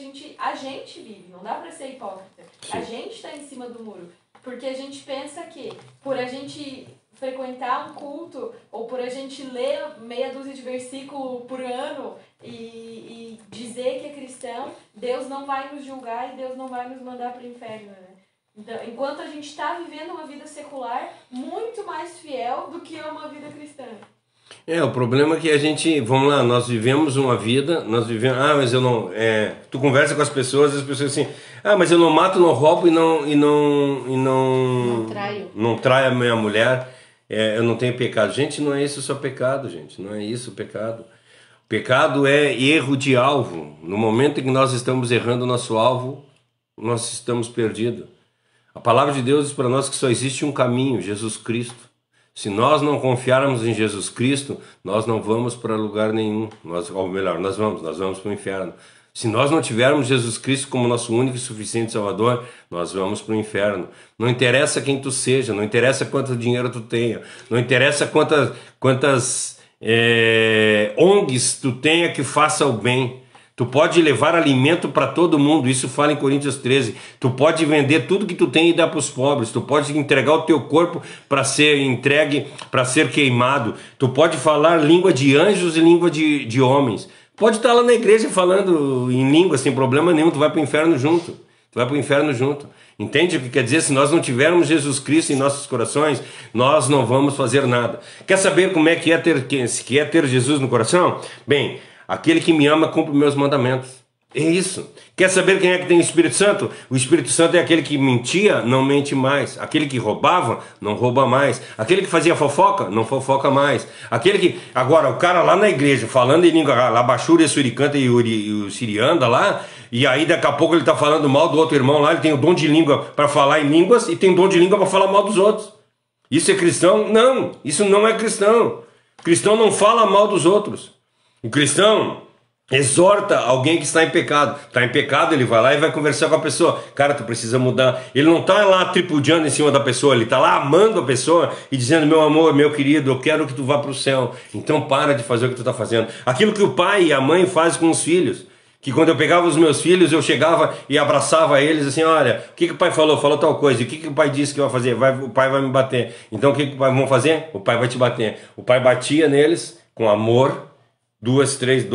gente vive, não dá pra ser hipócrita. Sim. A gente tá em cima do muro. Porque a gente pensa que, por a gente frequentar um culto, ou por a gente ler meia dúzia de versículos por ano e dizer que é cristão, Deus não vai nos julgar e Deus não vai nos mandar pro inferno, né? Então, enquanto a gente está vivendo uma vida secular muito mais fiel do que uma vida cristã. O problema é que a gente, vamos lá, nós vivemos uma vida, mas eu não, tu conversa com as pessoas assim, mas eu não mato, não roubo e não traio a minha mulher, eu não tenho pecado. Gente, não é isso só pecado, gente, não é isso o pecado. O pecado é erro de alvo. No momento em que nós estamos errando o nosso alvo, nós estamos perdidos. A palavra de Deus diz para nós que só existe um caminho, Jesus Cristo. Se nós não confiarmos em Jesus Cristo, nós não vamos para lugar nenhum. Nós vamos para o inferno. Se nós não tivermos Jesus Cristo como nosso único e suficiente Salvador, nós vamos para o inferno. Não interessa quem tu seja, não interessa quanto dinheiro tu tenha, não interessa quantas ONGs tu tenha que faça o bem. Tu pode levar alimento para todo mundo, isso fala em Coríntios 13. Tu pode vender tudo que tu tem e dar para os pobres. Tu pode entregar o teu corpo para ser entregue, para ser queimado. Tu pode falar língua de anjos e língua de homens. Pode estar lá na igreja falando em língua sem problema nenhum, tu vai para o inferno junto. Tu vai para o inferno junto. Entende o que quer dizer? Se nós não tivermos Jesus Cristo em nossos corações, nós não vamos fazer nada. Quer saber como é ter Jesus no coração? Bem, aquele que me ama cumpre meus mandamentos. É isso. Quer saber quem é que tem o Espírito Santo? O Espírito Santo é aquele que mentia, não mente mais. Aquele que roubava, não rouba mais. Aquele que fazia fofoca, não fofoca mais. Aquele que... Agora, o cara lá na igreja, falando em língua, lá Bachúria, Suricanta e o Sirianda lá, e aí daqui a pouco ele tá falando mal do outro irmão lá, ele tem o dom de língua para falar em línguas e tem o dom de língua para falar mal dos outros. Isso é cristão? Não, isso não é cristão. O cristão não fala mal dos outros. O cristão exorta alguém que está em pecado. Está em pecado, ele vai lá e vai conversar com a pessoa. Cara, tu precisa mudar. Ele não está lá tripudiando em cima da pessoa, ele está lá amando a pessoa e dizendo: meu amor, meu querido, eu quero que tu vá para o céu. Então para de fazer o que tu está fazendo. Aquilo que o pai e a mãe fazem com os filhos. Que quando eu pegava os meus filhos, eu chegava e abraçava eles assim: olha, o que o pai falou? Falou tal coisa. E o que o pai disse que vai fazer? O pai vai me bater. Então o que o pai vai fazer? O pai vai te bater. O pai batia neles com amor, dois, três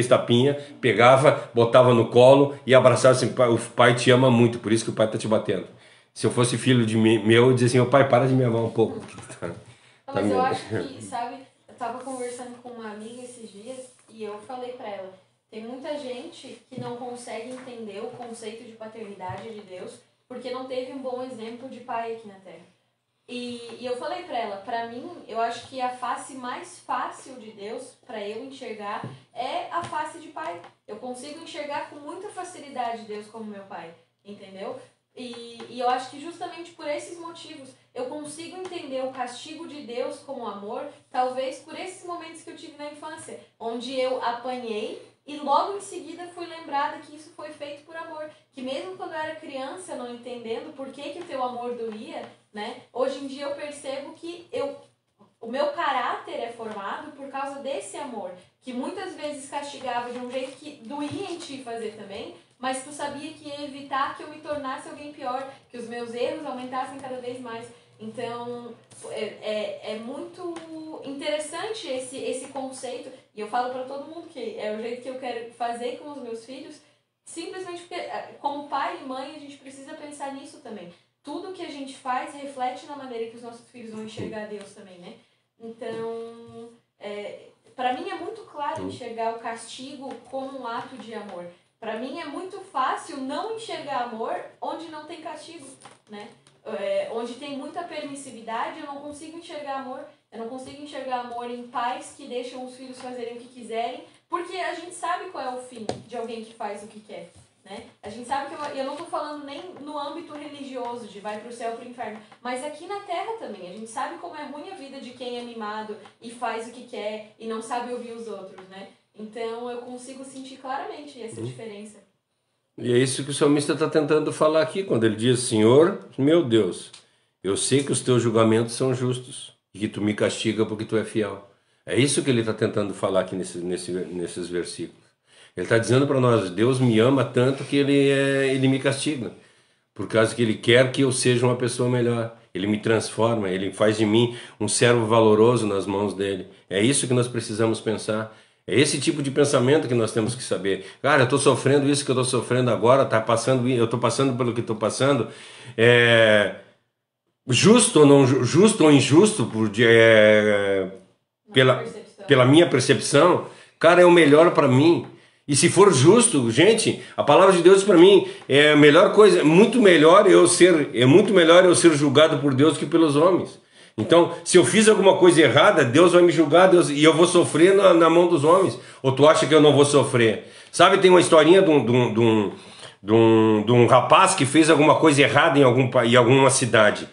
tapinhas, pegava, botava no colo e abraçava assim: o pai te ama muito, por isso que o pai tá te batendo. Se eu fosse filho de meu, eu dizia assim: o pai, para de me amar um pouco. Mas eu acho que, sabe, eu tava conversando com uma amiga esses dias e eu falei pra ela: tem muita gente que não consegue entender o conceito de paternidade de Deus porque não teve um bom exemplo de pai aqui na Terra. E eu falei pra ela, pra mim, eu acho que a face mais fácil de Deus pra eu enxergar é a face de pai. Eu consigo enxergar com muita facilidade Deus como meu pai, entendeu? E eu acho que justamente por esses motivos eu consigo entender o castigo de Deus como amor, talvez por esses momentos que eu tive na infância, onde eu apanhei e logo em seguida fui lembrada que isso foi feito por amor. Que mesmo quando eu era criança, não entendendo por que o teu amor doía, né? Hoje em dia eu percebo que o meu caráter é formado por causa desse amor, que muitas vezes castigava de um jeito que doía em ti fazer também, mas tu sabia que ia evitar que eu me tornasse alguém pior, que os meus erros aumentassem cada vez mais. Então, é muito interessante esse conceito, e eu falo para todo mundo que é o jeito que eu quero fazer com os meus filhos, simplesmente porque, como pai e mãe, a gente precisa pensar nisso também. Tudo que a gente faz reflete na maneira que os nossos filhos vão enxergar Deus também, né? Então, para mim é muito claro enxergar o castigo como um ato de amor. Para mim é muito fácil não enxergar amor onde não tem castigo, né? Onde tem muita permissividade, eu não consigo enxergar amor. Eu não consigo enxergar amor em pais que deixam os filhos fazerem o que quiserem, porque a gente sabe qual é o fim de alguém que faz o que quer, né? A gente sabe que eu não estou falando nem no âmbito religioso, de vai para o céu ou para o inferno, mas aqui na Terra também. A gente sabe como é ruim a vida de quem é mimado e faz o que quer e não sabe ouvir os outros, né? Então eu consigo sentir claramente essa diferença. E é isso que o salmista está tentando falar aqui, quando ele diz: Senhor, meu Deus, eu sei que os teus julgamentos são justos e que tu me castiga porque tu é fiel. É isso que ele está tentando falar aqui nesses versículos. Ele está dizendo para nós: Deus me ama tanto que ele me castiga, por causa que ele quer que eu seja uma pessoa melhor. Ele me transforma, ele faz de mim um servo valoroso nas mãos dele. É isso que nós precisamos pensar. É esse tipo de pensamento que nós temos que saber. Cara, eu estou sofrendo isso que eu estou sofrendo agora, eu estou passando pelo que estou passando. Justo ou não justo ou injusto pela minha percepção, cara, é o melhor para mim. E se for justo, gente, a palavra de Deus para mim é a melhor coisa. É muito melhor eu ser julgado por Deus que pelos homens. Então, se eu fiz alguma coisa errada, Deus vai me julgar, e eu vou sofrer na mão dos homens. Ou tu acha que eu não vou sofrer? Sabe, tem uma historinha de um rapaz que fez alguma coisa errada em alguma cidade.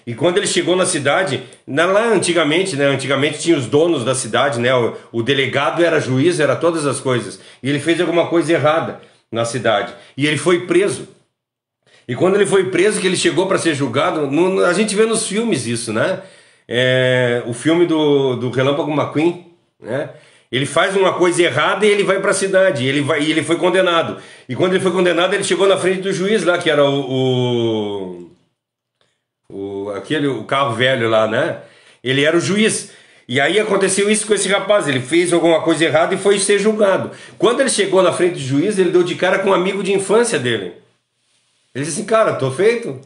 E quando ele chegou na cidade, lá antigamente, né? Antigamente tinha os donos da cidade, né? O delegado era juiz, era todas as coisas. E ele fez alguma coisa errada na cidade. E ele foi preso. E quando ele foi preso, que ele chegou para ser julgado, a gente vê nos filmes isso, né? O filme do Relâmpago McQueen, né? Ele faz uma coisa errada e ele vai para a cidade, e ele foi condenado. E quando ele foi condenado, ele chegou na frente do juiz lá, que era o carro velho lá, né? Ele era o juiz. E aí aconteceu isso com esse rapaz, ele fez alguma coisa errada e foi ser julgado. Quando ele chegou na frente do juiz, ele deu de cara com um amigo de infância dele. Ele disse assim: cara, tô feito,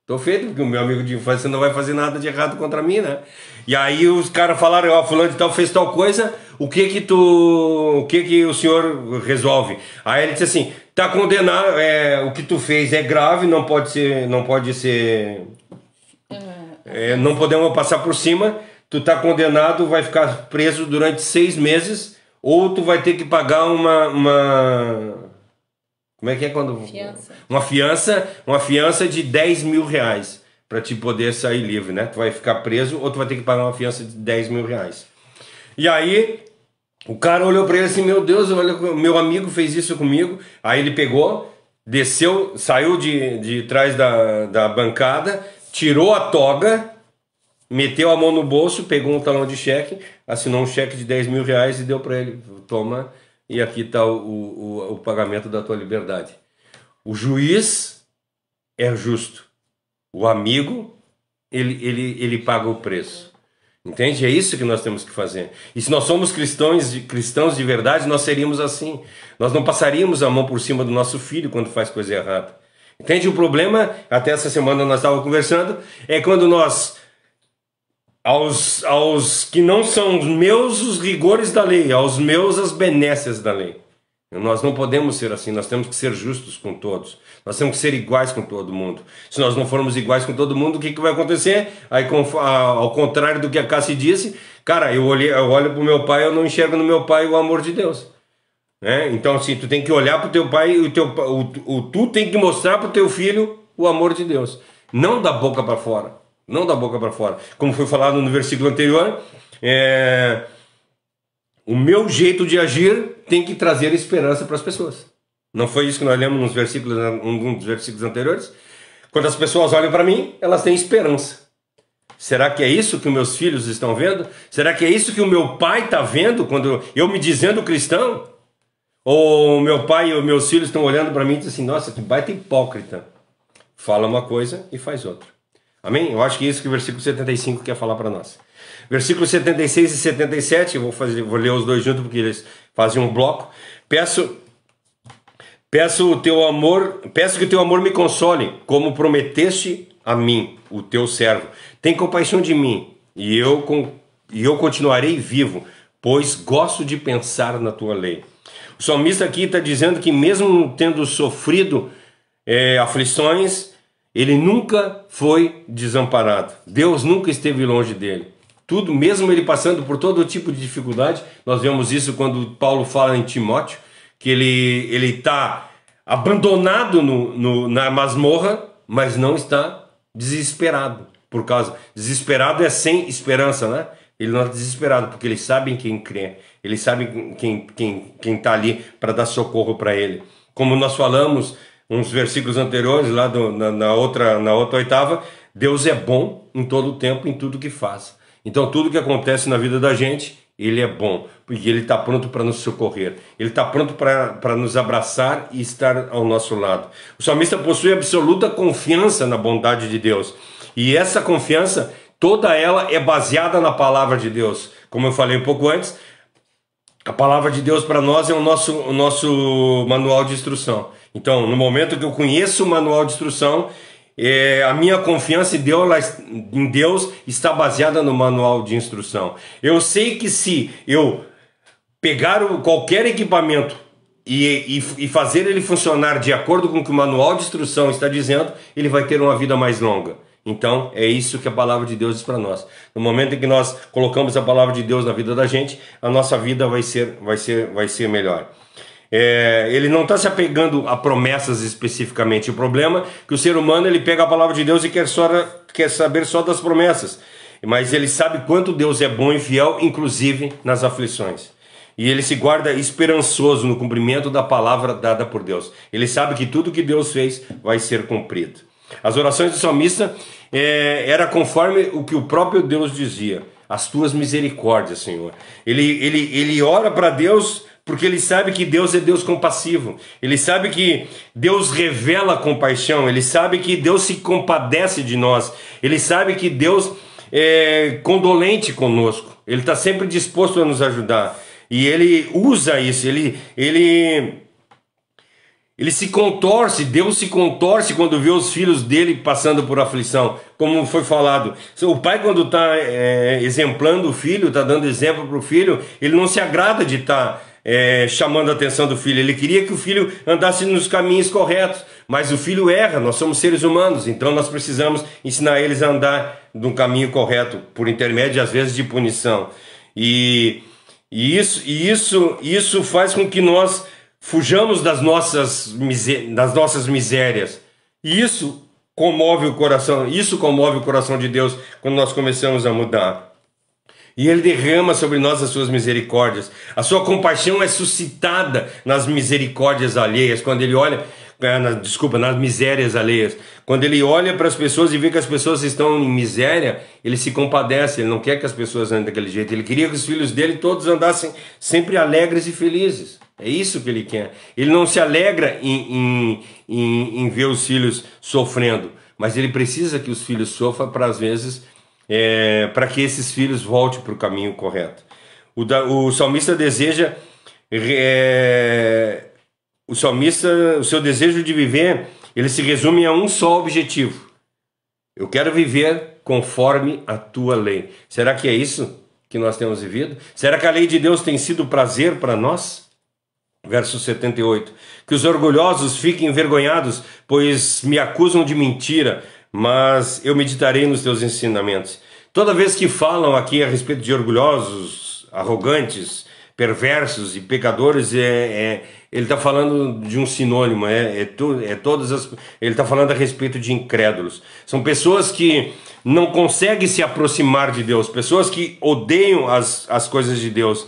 porque o meu amigo de infância não vai fazer nada de errado contra mim, né? E aí os caras falaram: ó, fulano de tal fez tal coisa, o que o senhor resolve? Aí ele disse assim, tá condenado, o que tu fez é grave, não pode ser, não podemos passar por cima, tu tá condenado, vai ficar preso durante 6 meses, ou tu vai ter que pagar como é que é quando... Fiança. Uma fiança de 10 mil reais para te poder sair livre, né? Tu vai ficar preso ou tu vai ter que pagar uma fiança de 10 mil reais. E aí, o cara olhou para ele assim, meu Deus, olha, meu amigo fez isso comigo. Aí ele pegou, desceu, saiu de trás da bancada, tirou a toga, meteu a mão no bolso, pegou um talão de cheque, assinou um cheque de 10 mil reais e deu para ele. Toma, e aqui está o pagamento da tua liberdade. O juiz é justo. O amigo, ele paga o preço. Entende? É isso que nós temos que fazer. E se nós somos cristãos de verdade, nós seríamos assim. Nós não passaríamos a mão por cima do nosso filho quando faz coisa errada. Entende? O problema, até essa semana nós estávamos conversando, é quando nós, aos que não são os meus, os rigores da lei, aos meus, as benesses da lei. Nós não podemos ser assim, nós temos que ser justos com todos. Nós temos que ser iguais com todo mundo. Se nós não formos iguais com todo mundo, o que vai acontecer? Aí, ao contrário do que a Cassi disse, cara, eu olho para o meu pai, eu não enxergo no meu pai o amor de Deus. Né? Então, assim, tu tem que olhar para o teu pai, tu tem que mostrar para o teu filho o amor de Deus. Não da boca para fora. Não da boca para fora. Como foi falado no versículo anterior, o meu jeito de agir tem que trazer esperança para as pessoas. Não foi isso que nós lemos um dos versículos anteriores? Quando as pessoas olham para mim, elas têm esperança. Será que é isso que meus filhos estão vendo? Será que é isso que o meu pai está vendo quando eu me dizendo cristão? Ou meu pai e os meus filhos estão olhando para mim e dizem assim, nossa, que baita hipócrita. Fala uma coisa e faz outra. Amém? Eu acho que é isso que o versículo 75 quer falar para nós. Versículos 76 e 77, eu vou ler os dois juntos porque eles fazem um bloco. Peço que o teu amor me console, como prometeste a mim, o teu servo. Tem compaixão de mim, e eu continuarei vivo, pois gosto de pensar na tua lei. O salmista aqui está dizendo que mesmo tendo sofrido aflições, ele nunca foi desamparado. Deus nunca esteve longe dele. Tudo, mesmo ele passando por todo tipo de dificuldade, nós vemos isso quando Paulo fala em Timóteo, que ele está abandonado na masmorra, mas não está desesperado. Desesperado é sem esperança, né? Ele não é desesperado, porque ele sabe em quem crê. Ele sabe quem está ali para dar socorro para ele. Como nós falamos uns versículos anteriores, lá na outra oitava, Deus é bom em todo o tempo, em tudo que faz. Então tudo que acontece na vida da gente, Ele é bom, porque Ele está pronto para nos socorrer. Ele está pronto para nos abraçar e estar ao nosso lado. O salmista possui absoluta confiança na bondade de Deus. E essa confiança, toda ela é baseada na palavra de Deus. Como eu falei um pouco antes, a palavra de Deus para nós é o nosso manual de instrução. Então, no momento que eu conheço o manual de instrução, a minha confiança em Deus está baseada no manual de instrução. Eu sei que se eu pegar qualquer equipamento e fazer ele funcionar de acordo com o que o manual de instrução está dizendo, ele vai ter uma vida mais longa. Então é isso que a palavra de Deus diz para nós. No momento em que nós colocamos a palavra de Deus na vida da gente, a nossa vida vai ser melhor. Ele não está se apegando a promessas especificamente. O problema é que o ser humano ele pega a palavra de Deus e quer saber só das promessas. Mas ele sabe quanto Deus é bom e fiel, inclusive nas aflições. E ele se guarda esperançoso no cumprimento da palavra dada por Deus. Ele sabe que tudo que Deus fez vai ser cumprido. As orações do salmista era conforme o que o próprio Deus dizia. As tuas misericórdias, Senhor. Ele ora para Deus porque ele sabe que Deus é Deus compassivo. Ele sabe que Deus revela compaixão. Ele sabe que Deus se compadece de nós. Ele sabe que Deus é condolente conosco. Ele está sempre disposto a nos ajudar. E ele usa isso. Ele se contorce. Deus se contorce quando vê os filhos dele passando por aflição. como foi falado, o pai quando está exemplando o filho, está dando exemplo para o filho, ele não se agrada de estar chamando a atenção do filho. Ele queria que o filho andasse nos caminhos corretos, mas o filho erra, nós somos seres humanos, então nós precisamos ensinar eles a andar no caminho correto, por intermédio às vezes de punição. E isso faz com que nós fujamos das nossas misérias. E isso comove o coração de Deus quando nós começamos a mudar. E Ele derrama sobre nós as suas misericórdias. A sua compaixão é suscitada nas misericórdias alheias, quando Ele olha, nas misérias alheias. Quando Ele olha para as pessoas e vê que as pessoas estão em miséria, Ele se compadece, Ele não quer que as pessoas andem daquele jeito. Ele queria que os filhos dele todos andassem sempre alegres e felizes. É isso que Ele quer. Ele não se alegra em ver os filhos sofrendo, mas Ele precisa que os filhos sofram para, às vezes, para que esses filhos voltem para o caminho correto. O salmista deseja, o seu desejo de viver, ele se resume a um só objetivo: eu quero viver conforme a tua lei. Será que é isso que nós temos vivido? Será que a lei de Deus tem sido prazer para nós? Verso 78: que os orgulhosos fiquem envergonhados, pois me acusam de mentira, mas eu meditarei nos teus ensinamentos. Toda vez que falam aqui a respeito de orgulhosos, arrogantes, perversos e pecadores, ele está falando de um sinônimo, ele está falando a respeito de incrédulos. São pessoas que não conseguem se aproximar de Deus, pessoas que odeiam as coisas de Deus,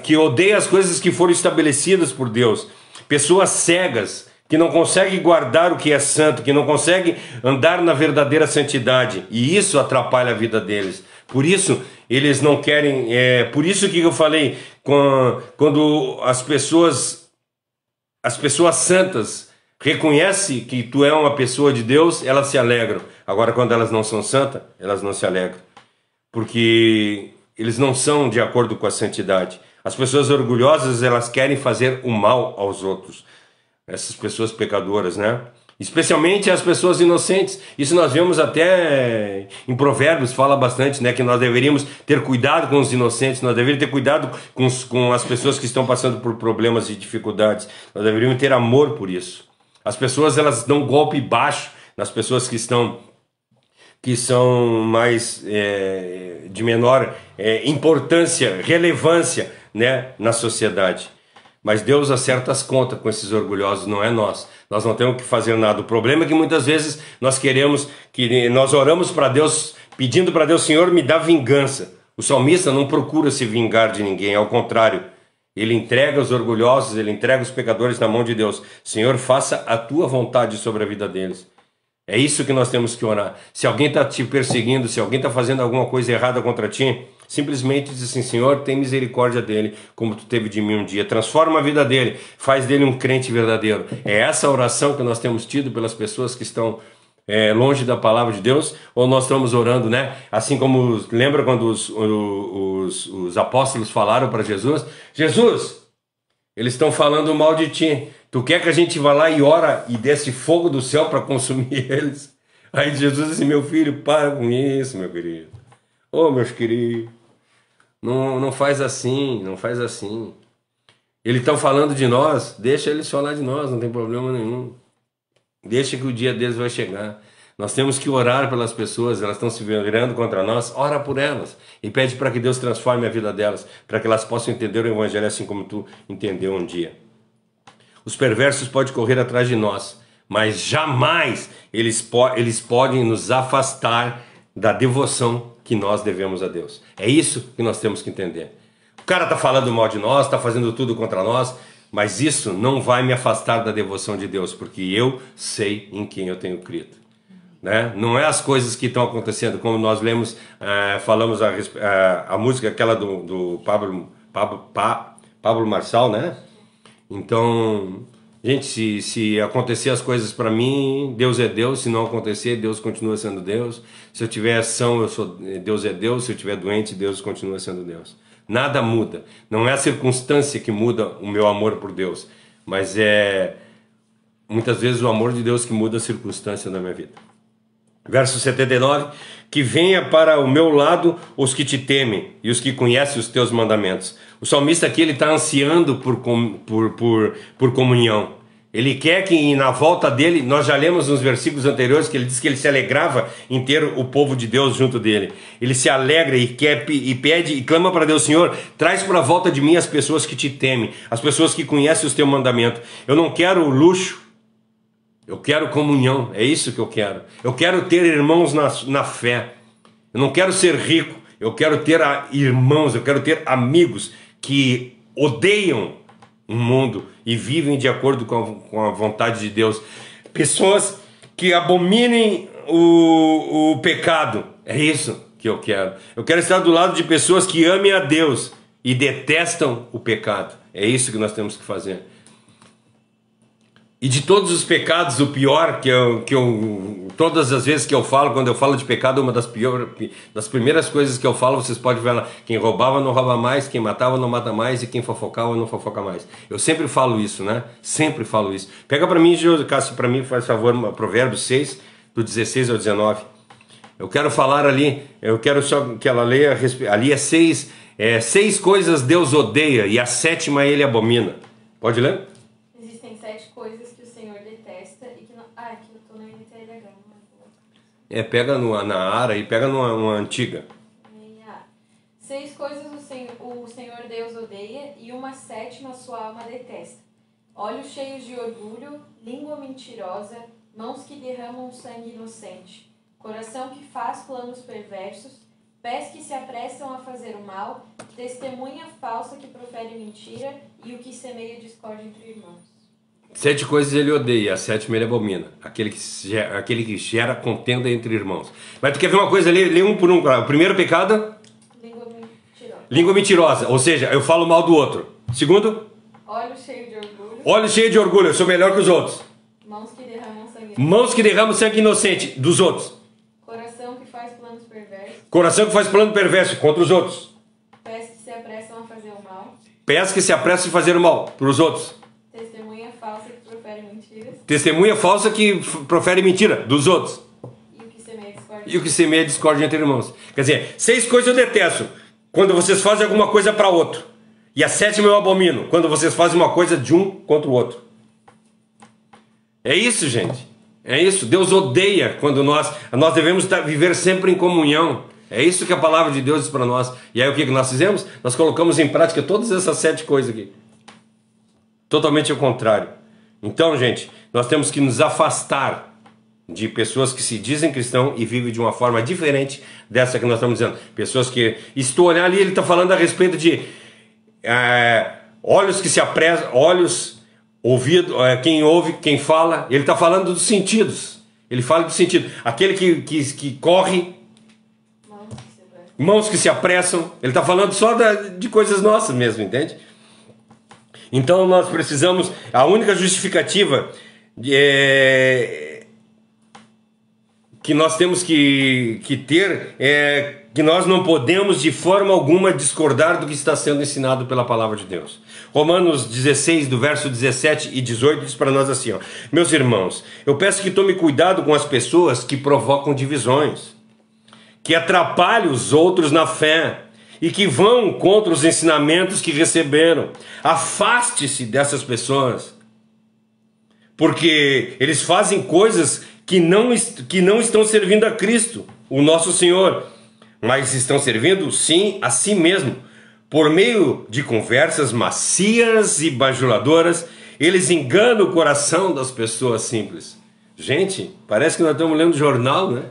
que odeiam as coisas que foram estabelecidas por Deus, pessoas cegas, que não consegue guardar o que é santo, que não consegue andar na verdadeira santidade, e isso atrapalha a vida deles. Por isso eles não querem, por isso que eu falei, quando as pessoas santas reconhecem que tu é uma pessoa de Deus, elas se alegram. Agora, quando elas não são santas, elas não se alegram, porque eles não são de acordo com a santidade. As pessoas orgulhosas, elas querem fazer o mal aos outros. Essas pessoas pecadoras, né? Especialmente as pessoas inocentes. Isso nós vemos até em Provérbios, fala bastante, né? Que nós deveríamos ter cuidado com os inocentes, nós deveríamos ter cuidado com as pessoas que estão passando por problemas e dificuldades. Nós deveríamos ter amor por isso. As pessoas, elas dão golpe baixo nas pessoas que são mais de menor importância, relevância, né, na sociedade. Mas Deus acerta as contas com esses orgulhosos, não é nós. Nós não temos que fazer nada. O problema é que muitas vezes nós oramos para Deus, pedindo para Deus: Senhor, me dá vingança. O salmista não procura se vingar de ninguém, ao contrário. Ele entrega os orgulhosos, ele entrega os pecadores na mão de Deus. Senhor, faça a tua vontade sobre a vida deles. É isso que nós temos que orar. Se alguém está te perseguindo, se alguém está fazendo alguma coisa errada contra ti, simplesmente diz assim: Senhor, tem misericórdia dele, como tu teve de mim um dia. Transforma a vida dele, faz dele um crente verdadeiro. É essa oração que nós temos tido pelas pessoas que estão longe da palavra de Deus? Ou nós estamos orando, né? Assim como, lembra quando os apóstolos falaram para Jesus: Jesus, eles estão falando mal de ti. Tu quer que a gente vá lá e ora e desce fogo do céu para consumir eles? Aí Jesus disse: meu filho, para com isso, meu querido. Ô, meus queridos, não faz assim, não faz assim. Eles estão falando de nós, deixa eles falar de nós, não tem problema nenhum. Deixa que o dia deles vai chegar. Nós temos que orar pelas pessoas, elas estão se virando contra nós, ora por elas. E pede para que Deus transforme a vida delas, para que elas possam entender o Evangelho assim como tu entendeu um dia. Os perversos podem correr atrás de nós, mas jamais eles podem nos afastar da devoção que nós devemos a Deus. É isso que nós temos que entender. O cara está falando mal de nós, está fazendo tudo contra nós, mas isso não vai me afastar da devoção de Deus, porque eu sei em quem eu tenho crido. Né? Não é as coisas que estão acontecendo, como nós lemos, falamos a música aquela do Pablo Marçal, né? Então, gente, se acontecer as coisas para mim, Deus é Deus. Se não acontecer, Deus continua sendo Deus. Se eu tiver ação, Deus é Deus. Se eu tiver doente, Deus continua sendo Deus. Nada muda. Não é a circunstância que muda o meu amor por Deus, mas é muitas vezes o amor de Deus que muda a circunstância da minha vida. Verso 79, que venha para o meu lado os que te temem e os que conhecem os teus mandamentos. O salmista aqui ele está ansiando por comunhão. Ele quer que na volta dele, nós já lemos nos versículos anteriores que ele diz que ele se alegrava em ter o povo de Deus junto dele. Ele se alegra e quer e pede e clama para Deus: Senhor, traz para a volta de mim as pessoas que te temem, as pessoas que conhecem os teus mandamentos. Eu não quero luxo, eu quero comunhão, é isso que eu quero. Eu quero ter irmãos na fé. Eu não quero ser rico, eu quero ter irmãos, eu quero ter amigos que odeiam o mundo e vivem de acordo com a vontade de Deus. Pessoas que abominem o pecado. É isso que eu quero. Eu quero estar do lado de pessoas que amem a Deus e detestam o pecado. É isso que nós temos que fazer. E de todos os pecados, o pior todas as vezes que eu falo, quando eu falo de pecado, uma das primeiras coisas que eu falo, vocês podem ver lá: quem roubava não rouba mais, quem matava não mata mais e quem fofocava não fofoca mais. Eu sempre falo isso, né? Sempre falo isso. Pega para mim, Cássio, para mim, faz favor, Provérbios 6, do 16 ao 19. Eu quero falar ali, eu quero só que ela leia, ali é seis coisas Deus odeia e a sétima ele abomina. Pode ler? Existem 7 coisas que o Senhor detesta e que não... Ah, aqui eu tô na NTLH. Pega na Ara e pega numa antiga. 6 coisas o Senhor Deus odeia e uma 7ª sua alma detesta: olhos cheios de orgulho, língua mentirosa, mãos que derramam sangue inocente, coração que faz planos perversos, pés que se apressam a fazer o mal, testemunha falsa que profere mentira e o que semeia discórdia entre irmãos. 7 coisas ele odeia, a 7ª ele abomina. Aquele que gera contenda entre irmãos. Mas tu quer ver uma coisa? Lê um por um. O primeiro pecado? Língua mentirosa. Língua mentirosa, ou seja, eu falo mal do outro. Segundo? Olhos cheios de orgulho. Olhos cheios de orgulho, eu sou melhor que os outros. Mãos que derramam sangue inocente. Mãos que derramam sangue inocente dos outros. Coração que faz planos perversos. Coração que faz plano perverso contra os outros. Pés que se apressam a fazer o mal. Pés que se apressam a fazer o mal para os outros. Testemunha falsa que profere mentiras. Testemunha falsa que profere mentira dos outros. E o que semeia discórdia. E o que semeia discórdia entre irmãos. Quer dizer, 6 coisas eu detesto: quando vocês fazem alguma coisa para outro. E a 7ª eu abomino: quando vocês fazem uma coisa de um contra o outro. É isso, gente. É isso. Deus odeia quando nós devemos viver sempre em comunhão. É isso que a palavra de Deus diz para nós. E aí o que nós fizemos? Nós colocamos em prática todas essas 7 coisas aqui. Totalmente ao contrário. Então, gente, nós temos que nos afastar de pessoas que se dizem cristão e vivem de uma forma diferente dessa que nós estamos dizendo. Pessoas que... Estou olhando ali, ele está falando a respeito de olhos que se apressam, olhos, ouvido, quem ouve, quem fala. Ele está falando dos sentidos. Ele fala do sentido. Aquele que corre, mãos que se apressam. Ele está falando só de coisas nossas mesmo, entende? Então nós precisamos, a única justificativa que nós temos que ter é que nós não podemos de forma alguma discordar do que está sendo ensinado pela palavra de Deus. Romanos 16, do verso 17 e 18, diz para nós assim: meus irmãos, eu peço que tome cuidado com as pessoas que provocam divisões, que atrapalham os outros na fé e que vão contra os ensinamentos que receberam. Afaste-se dessas pessoas, porque eles fazem coisas que não estão servindo a Cristo, o nosso Senhor, mas estão servindo sim a si mesmo. Por meio de conversas macias e bajuladoras, eles enganam o coração das pessoas simples. Gente, parece que nós estamos lendo jornal, né?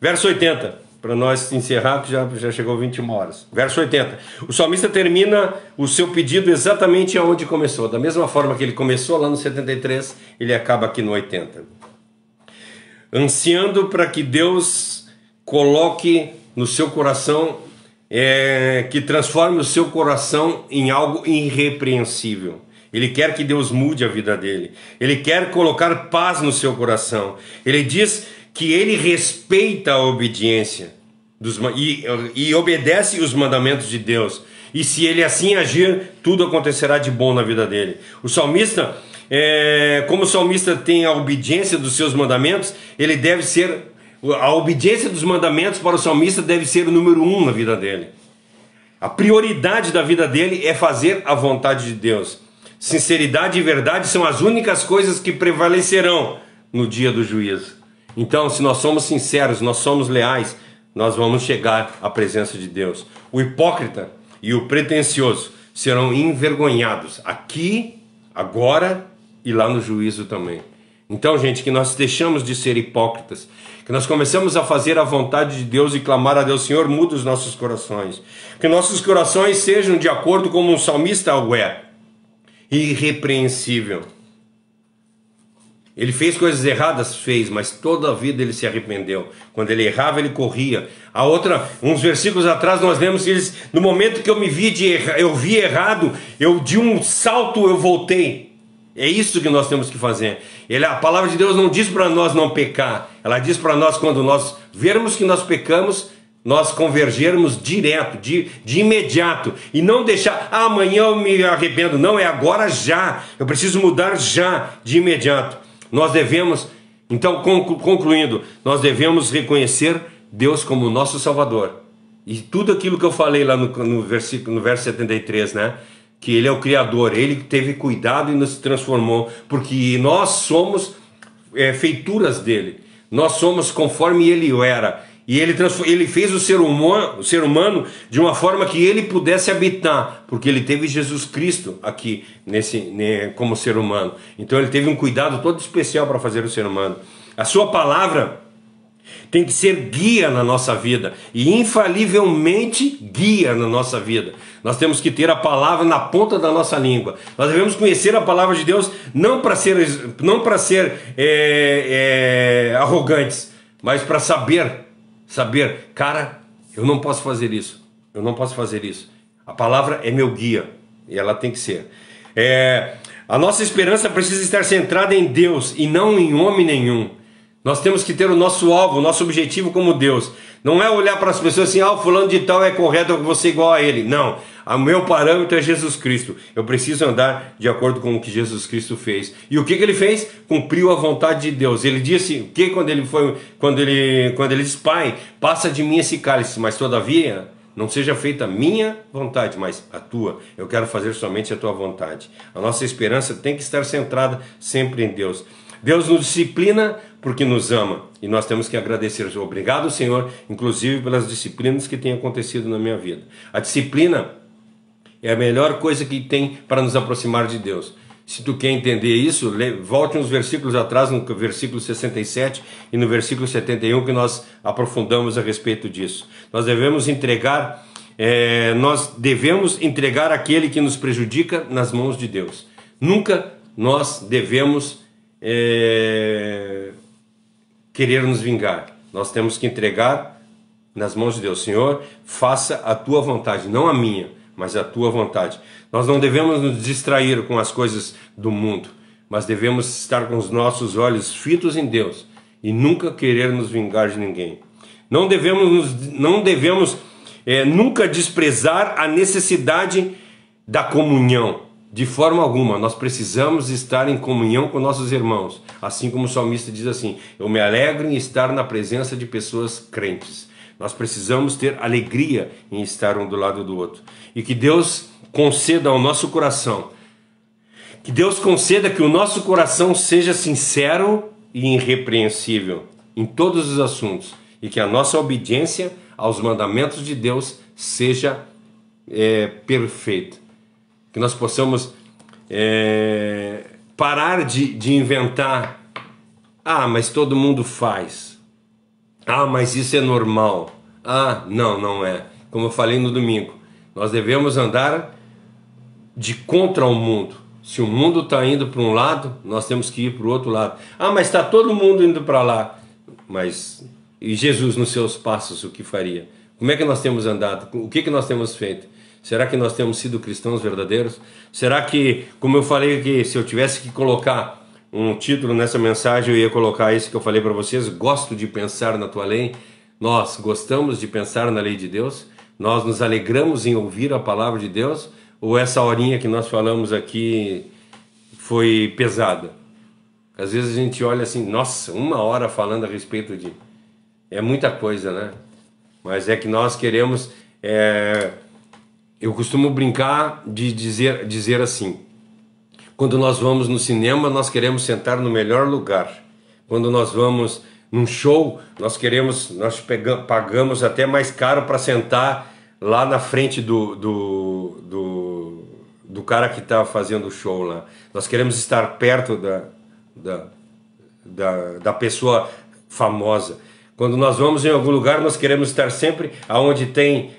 Verso 80. Para nós encerrar, que já chegou 21 horas. Verso 80. O salmista termina o seu pedido exatamente aonde começou. Da mesma forma que ele começou lá no 73, ele acaba aqui no 80. Ansiando para que Deus coloque no seu coração, que transforme o seu coração em algo irrepreensível. Ele quer que Deus mude a vida dele. Ele quer colocar paz no seu coração. Ele diz que ele respeita a obediência e obedece os mandamentos de Deus. E se ele assim agir, tudo acontecerá de bom na vida dele. O salmista, como o salmista tem a obediência dos seus mandamentos, ele deve ser, a obediência dos mandamentos para o salmista deve ser o número 1 na vida dele. A prioridade da vida dele é fazer a vontade de Deus. Sinceridade e verdade são as únicas coisas que prevalecerão no dia do juízo. Então, se nós somos sinceros, nós somos leais, nós vamos chegar à presença de Deus. O hipócrita e o pretensioso serão envergonhados aqui, agora e lá no juízo também. Então, gente, que nós deixamos de ser hipócritas, que nós começamos a fazer a vontade de Deus e clamar a Deus: Senhor, muda os nossos corações. Que nossos corações sejam de acordo como um salmista o é, irrepreensível. Ele fez coisas erradas? Fez, mas toda a vida ele se arrependeu. Quando ele errava, ele corria. Uns versículos atrás nós lemos que eles, no momento que eu vi errado, eu de um salto eu voltei. É isso que nós temos que fazer. A palavra de Deus não diz para nós não pecar. Ela diz para nós, quando nós vermos que nós pecamos, nós convergermos direto, de imediato. E não deixar, amanhã eu me arrependo. Não, é agora já. Eu preciso mudar já, de imediato. Nós devemos, então, concluindo, nós devemos reconhecer Deus como nosso Salvador. E tudo aquilo que eu falei lá no verso 73, né? Que Ele é o Criador, Ele que teve cuidado e nos transformou, porque nós somos feituras dEle, nós somos conforme Ele era, e Ele fez o ser humano de uma forma que Ele pudesse habitar, porque Ele teve Jesus Cristo aqui, como ser humano. Então Ele teve um cuidado todo especial para fazer o ser humano. A sua palavra tem que ser guia na nossa vida, e infalivelmente guia na nossa vida. Nós temos que ter a palavra na ponta da nossa língua. Nós devemos conhecer a palavra de Deus não para ser arrogantes, mas para saber, cara, eu não posso fazer isso, eu não posso fazer isso. A palavra é meu guia, e ela tem que ser. A nossa esperança precisa estar centrada em Deus e não em homem nenhum. Nós temos que ter o nosso alvo, o nosso objetivo como Deus. Não é olhar para as pessoas assim: o fulano de tal é correto, eu vou ser igual a ele. Não, o meu parâmetro é Jesus Cristo. Eu preciso andar de acordo com o que Jesus Cristo fez. E o que ele fez? Cumpriu a vontade de Deus. Ele disse o que quando ele disse: Pai, passa de mim esse cálice, mas todavia não seja feita a minha vontade, mas a tua. Eu quero fazer somente a tua vontade. A nossa esperança tem que estar centrada sempre em Deus. Deus nos disciplina porque nos ama, e nós temos que agradecer. Obrigado, Senhor, inclusive pelas disciplinas que têm acontecido na minha vida. A disciplina é a melhor coisa que tem para nos aproximar de Deus. Se tu quer entender isso, volte uns versículos atrás, no versículo 67 e no versículo 71, que nós aprofundamos a respeito disso. Nós devemos entregar aquele que nos prejudica nas mãos de Deus. Nunca nós devemos querer nos vingar. Nós temos que entregar nas mãos de Deus. Senhor, faça a tua vontade, não a minha, mas a tua vontade. Nós não devemos nos distrair com as coisas do mundo, mas devemos estar com os nossos olhos fitos em Deus e nunca querer nos vingar de ninguém. Não devemos nunca desprezar a necessidade da comunhão. De forma alguma, nós precisamos estar em comunhão com nossos irmãos. Assim como o salmista diz assim: eu me alegro em estar na presença de pessoas crentes. Nós precisamos ter alegria em estar um do lado do outro. E que Deus conceda ao nosso coração, que Deus conceda que o nosso coração seja sincero e irrepreensível em todos os assuntos. E que a nossa obediência aos mandamentos de Deus seja perfeita. Que nós possamos parar de inventar: mas todo mundo faz, mas isso é normal, não é. Como eu falei no domingo, nós devemos andar de contra o mundo. Se o mundo está indo para um lado, nós temos que ir para o outro lado. Mas está todo mundo indo para lá. E Jesus nos seus passos, o que faria? Como é que nós temos andado? O que nós temos feito? Será que nós temos sido cristãos verdadeiros? Será que, como eu falei aqui, se eu tivesse que colocar um título nessa mensagem, eu ia colocar esse que eu falei para vocês: gosto de pensar na tua lei. Nós gostamos de pensar na lei de Deus? Nós nos alegramos em ouvir a palavra de Deus? Ou essa horinha que nós falamos aqui foi pesada. Às vezes a gente olha assim, nossa, 1 hora falando a respeito de... É muita coisa, né? Mas é que nós queremos... Eu costumo brincar de dizer assim, quando nós vamos no cinema, nós queremos sentar no melhor lugar. Quando nós vamos num show, nós pagamos até mais caro para sentar lá na frente do cara que está fazendo o show lá. Nós queremos estar perto da pessoa famosa. Quando nós vamos em algum lugar, nós queremos estar sempre aonde tem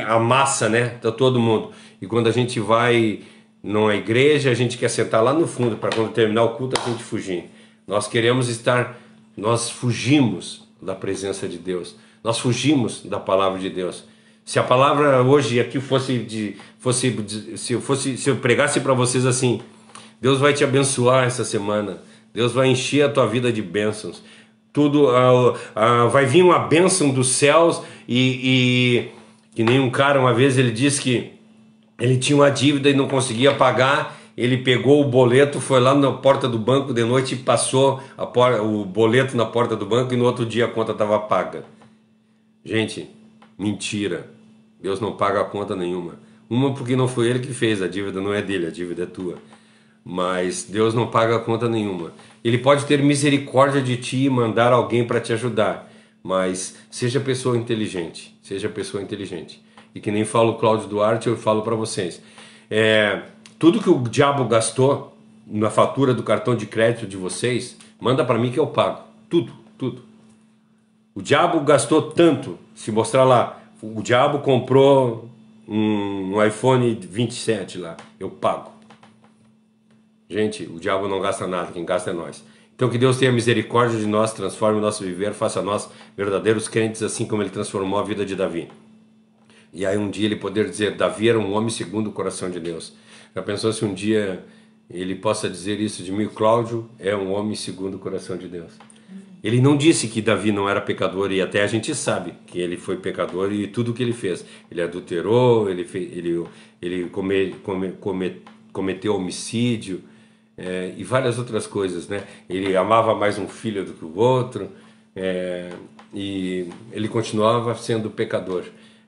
a massa, né? Tá todo mundo. E quando a gente vai numa igreja, a gente quer sentar lá no fundo para quando terminar o culto a gente fugir. Nós fugimos da presença de Deus. Nós fugimos da palavra de Deus. Se a palavra hoje aqui se eu pregasse para vocês assim, Deus vai te abençoar essa semana. Deus vai encher a tua vida de bênçãos. Tudo vai vir uma bênção dos céus e que nem um cara uma vez ele disse que ele tinha uma dívida e não conseguia pagar. Ele pegou o boleto, foi lá na porta do banco de noite e passou o boleto na porta do banco e no outro dia a conta estava paga. Gente, mentira. Deus não paga a conta nenhuma. Uma porque não foi ele que fez, a dívida não é dele, a dívida é tua. Mas Deus não paga a conta nenhuma. Ele pode ter misericórdia de ti e mandar alguém para te ajudar. Mas seja pessoa inteligente. Seja pessoa inteligente. E que nem fala o Cláudio Duarte, eu falo para vocês. Tudo que o diabo gastou na fatura do cartão de crédito de vocês, manda para mim que eu pago. Tudo, tudo. O diabo gastou tanto. Se mostrar lá, o diabo comprou um iPhone 27 lá. Eu pago. Gente, o diabo não gasta nada, quem gasta é nós. Então que Deus tenha misericórdia de nós, transforme o nosso viver, faça nós verdadeiros crentes, assim como Ele transformou a vida de Davi. E aí um dia ele poder dizer, Davi era um homem segundo o coração de Deus. Já pensou se um dia ele possa dizer isso de mim? Cláudio é um homem segundo o coração de Deus. Ele não disse que Davi não era pecador, e até a gente sabe que ele foi pecador e tudo o que ele fez. Ele adulterou, ele cometeu homicídio, e várias outras coisas, né? Ele amava mais um filho do que o outro, e ele continuava sendo pecador,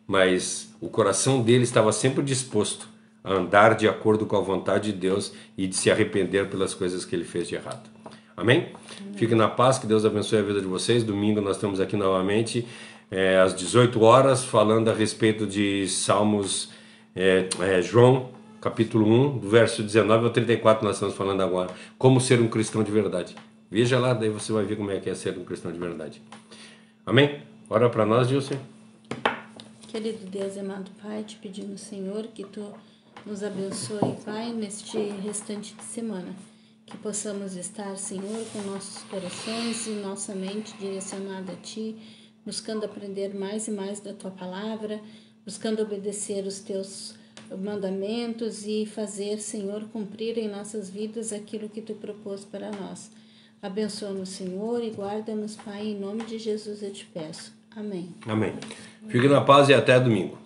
mas o coração dele estava sempre disposto a andar de acordo com a vontade de Deus e de se arrepender pelas coisas que ele fez de errado. Amém? Fiquem na paz, que Deus abençoe a vida de vocês. Domingo nós estamos aqui novamente, às 18 horas, falando a respeito de Salmos, João, capítulo 1, do verso 19 ao 34, nós estamos falando agora. Como ser um cristão de verdade. Veja lá, daí você vai ver como é que é ser um cristão de verdade. Amém? Ora para nós, Gilson. Querido Deus, amado Pai, te pedimos, Senhor, que Tu nos abençoe, Pai, neste restante de semana. Que possamos estar, Senhor, com nossos corações e nossa mente direcionada a Ti, buscando aprender mais e mais da Tua palavra, buscando obedecer os Teus mandamentos e fazer, Senhor, cumprir em nossas vidas aquilo que Tu propôs para nós. Abençoa-nos, Senhor, e guarda-nos, Pai, em nome de Jesus eu te peço. Amém. Amém. Fique na paz e até domingo.